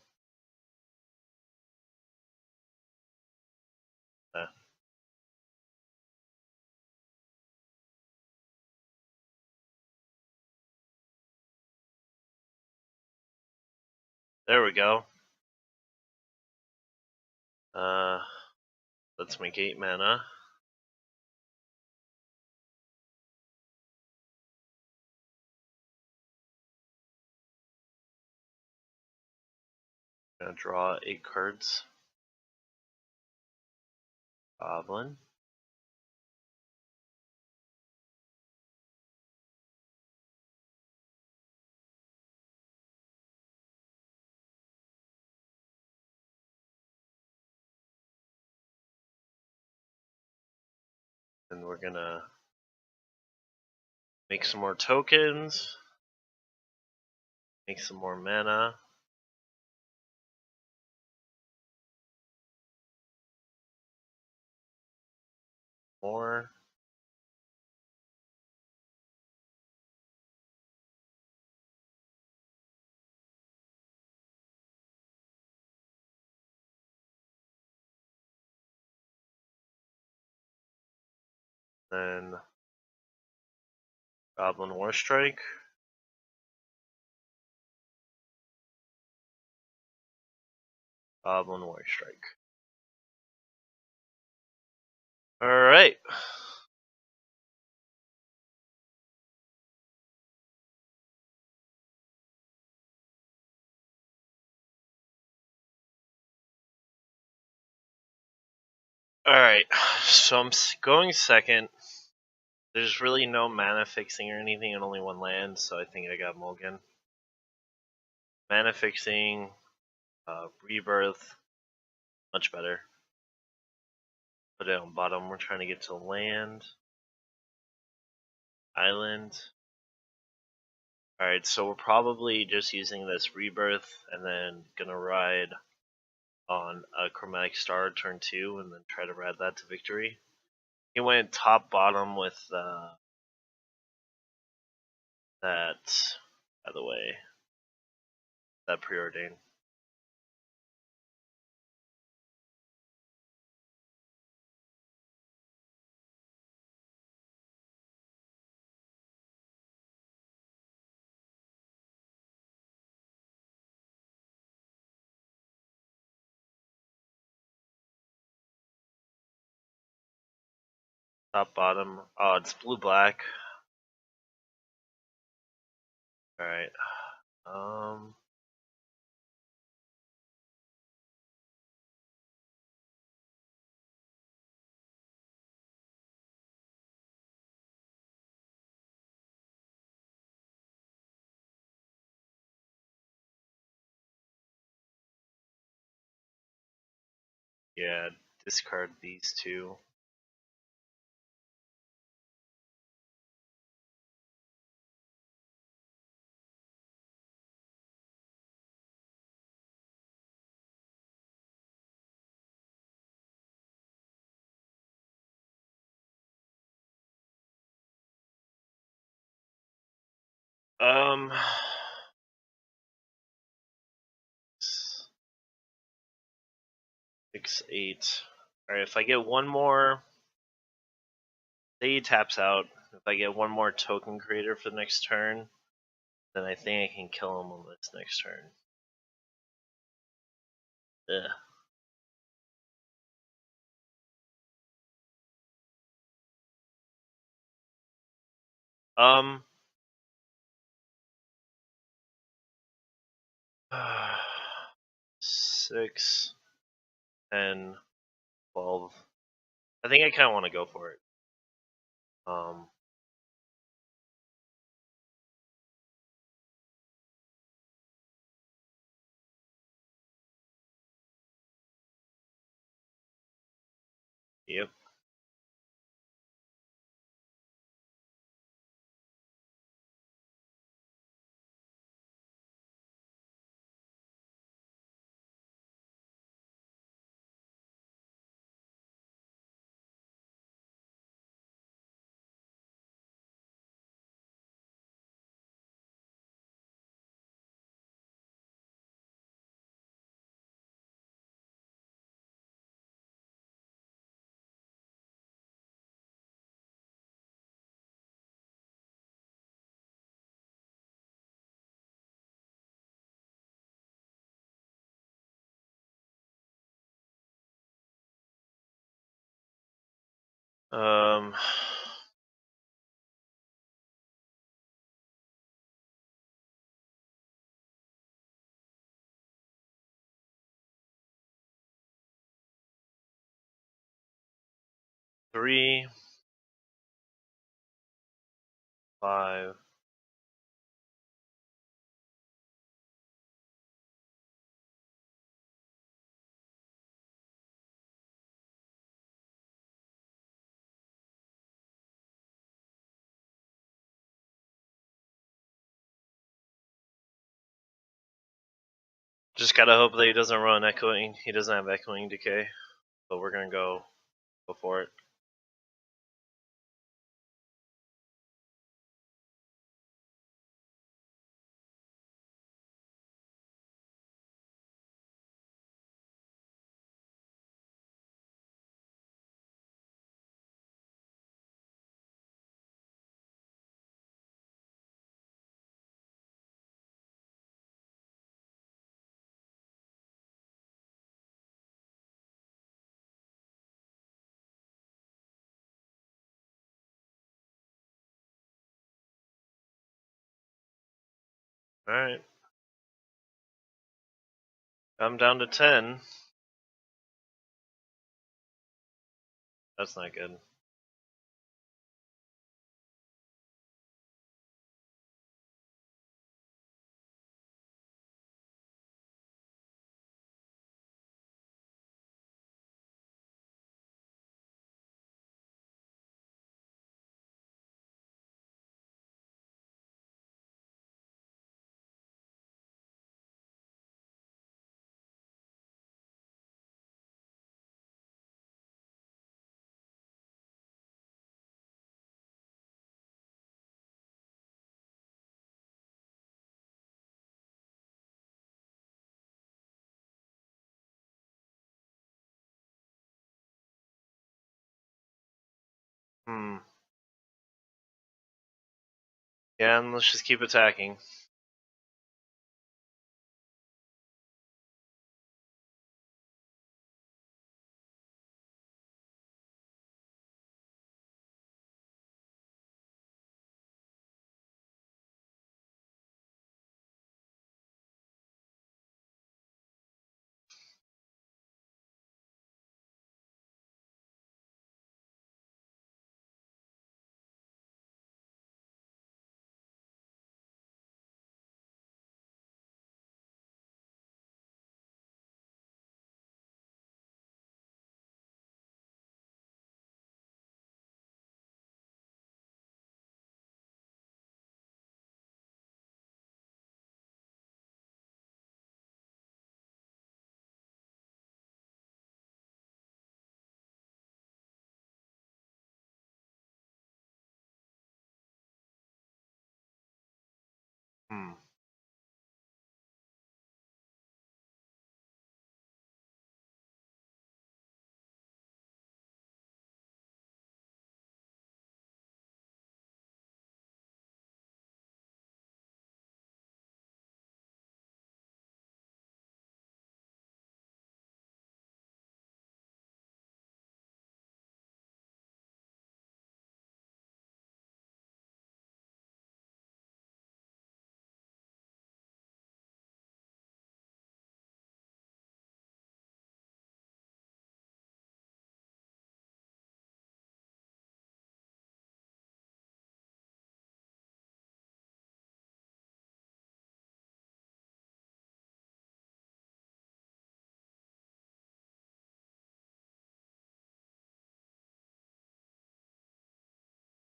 There we go. That's my gate mana. Gonna draw 8 cards. Goblin. And we're gonna make some more tokens. Make some more mana. More. Then Goblin Warstrike. Goblin Warstrike. Alright. Alright, so I'm going second. There's really no mana fixing or anything and only 1 land, so I think I got mulligan. Mana fixing, rebirth, much better. Put it on bottom. We're trying to get to land. Island. Alright, so we're probably just using this rebirth and then gonna ride on a Chromatic Star turn 2 and then try to ride that to victory. He went top bottom with that, by the way, that Preordain. Top bottom. Oh, it's blue black. Alright. Yeah, discard these 2. Um, 6, 8. Alright, if I get one more, say he taps out. If I get one more token creator for the next turn, then I think I can kill him on this next turn. Ugh. Um. 6, 10, 12. I think I kind of want to go for it. Yep. Um, three, 5. Just gotta hope that he doesn't run echoing. He doesn't have echoing decay, but we're gonna go for it. All right. I'm down to 10. That's not good. Yeah, and let's just keep attacking.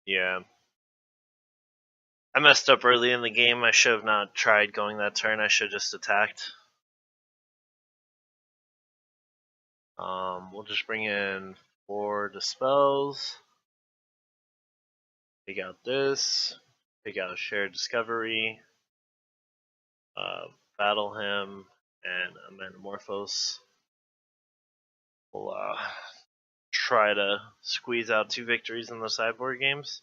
Yeah. I messed up early in the game. I should have not tried going that turn. I should have just attacked. We'll just bring in 4 Dispels. Pick out this. Pick out Shared Discovery. Battle him and a Manamorphose. We'll try to squeeze out 2 victories in the sideboard games.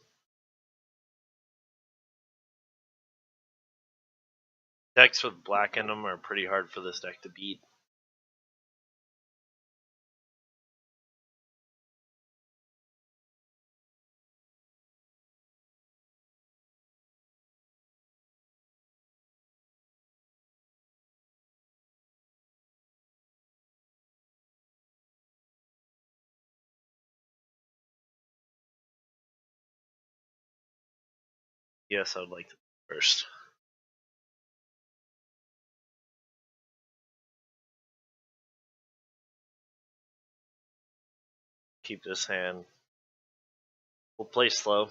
Decks with black in them are pretty hard for this deck to beat. Yes, I would like to first. Keep this hand. We'll play slow.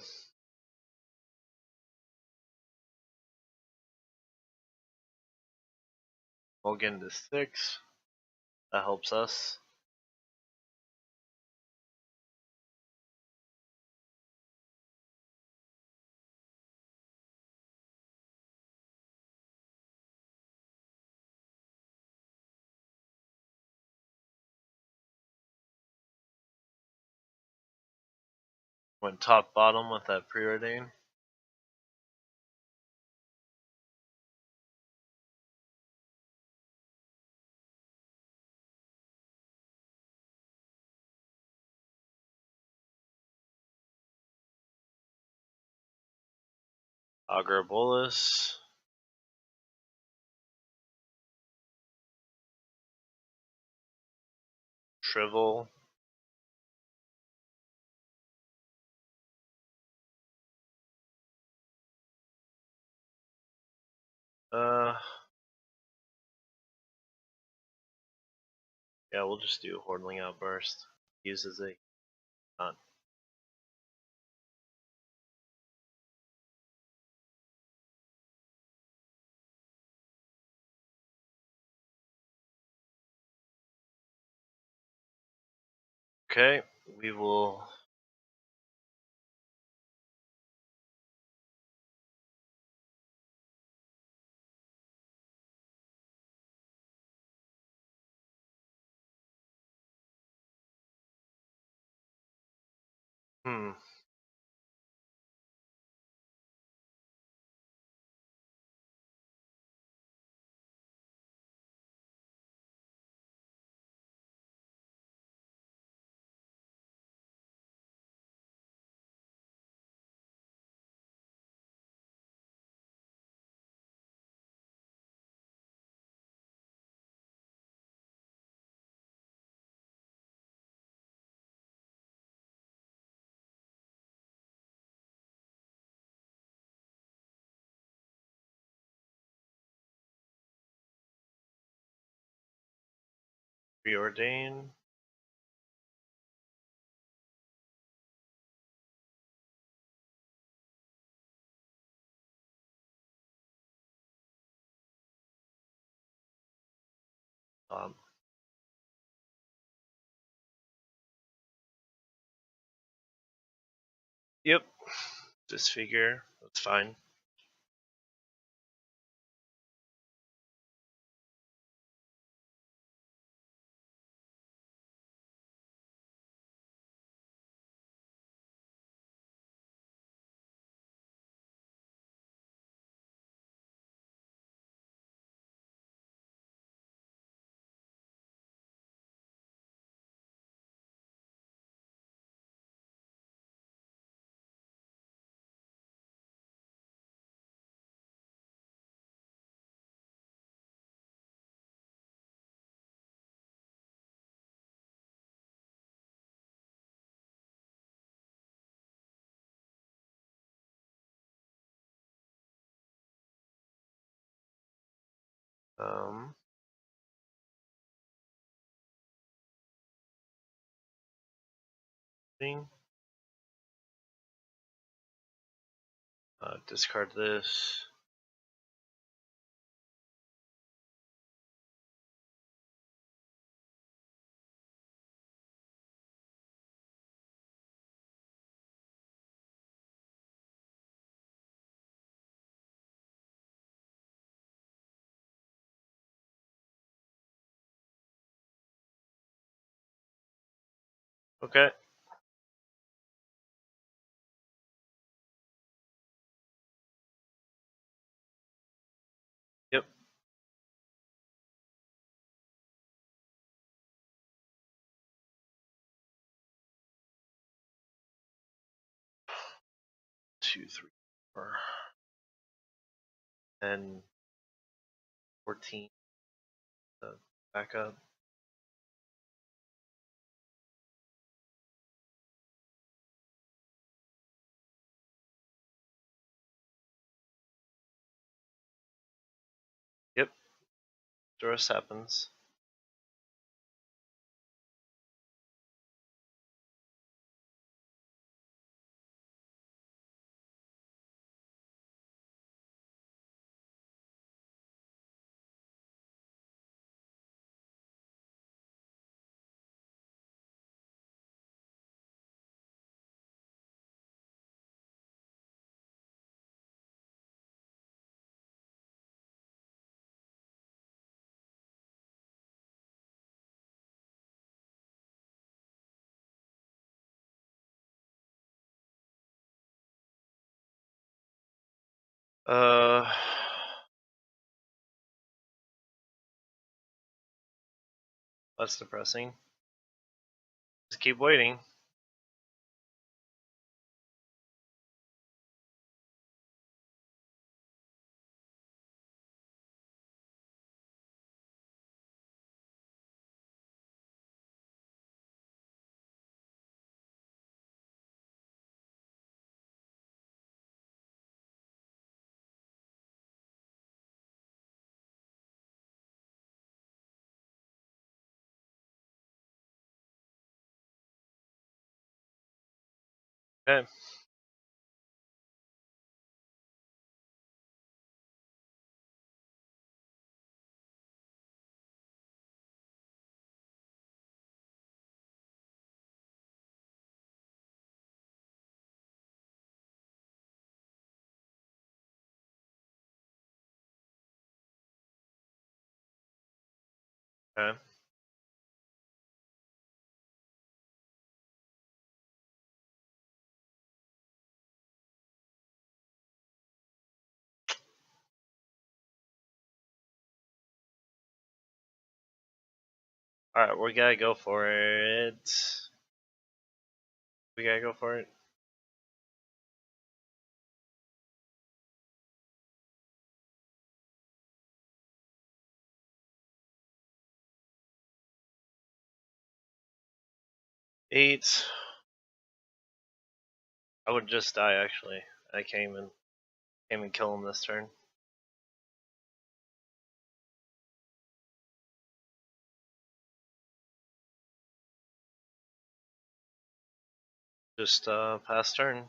Mulligan to 6. That helps us. Went top bottom with that Preordain. Augur Bolus. Shrivel. Yeah, we'll just do Hordeling Outburst. Uses a not. Okay, we will. Hmm. Preordain. Um, yep. Disfigure. That's fine. Um. Thing. Discard this. Okay. Yep. Two, three, 4. 10, 14. Back up. The rest happens. That's depressing. Just keep waiting. Okay. Okay. Alright, we gotta go for it. We gotta go for it. Eight. I would just die actually. I came and kill him this turn. Just pass turn.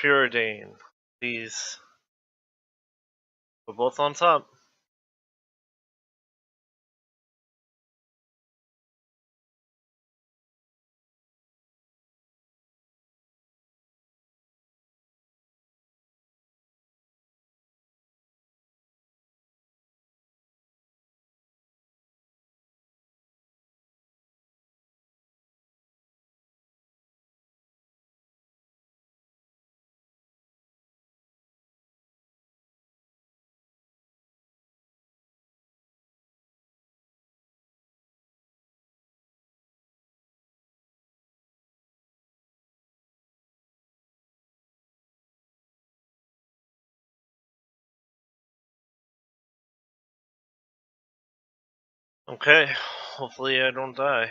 Preordain. Please. We're both on top. Okay. Hopefully I don't die.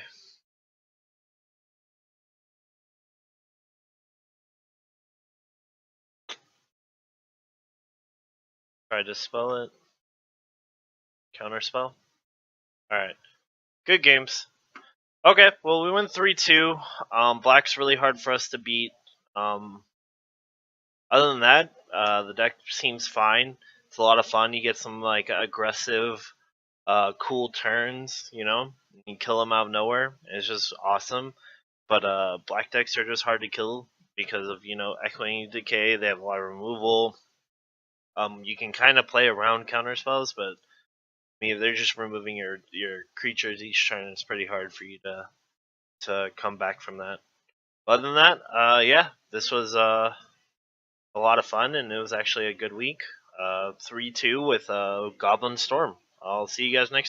Try to spell it. Counterspell. Alright. Good games. Okay, well we went 3-2. Black's really hard for us to beat. Other than that, the deck seems fine. It's a lot of fun. You get some like aggressive, cool turns. You kill them out of nowhere. It's just awesome. But black decks are just hard to kill because of echoing decay. They have a lot of removal. You can kind of play around counter spells, but if they're just removing your creatures each turn, it's pretty hard for you to come back from that. Other than that, yeah, this was a lot of fun, and it was actually a good week. 3-2 with Goblin Storm. I'll see you guys next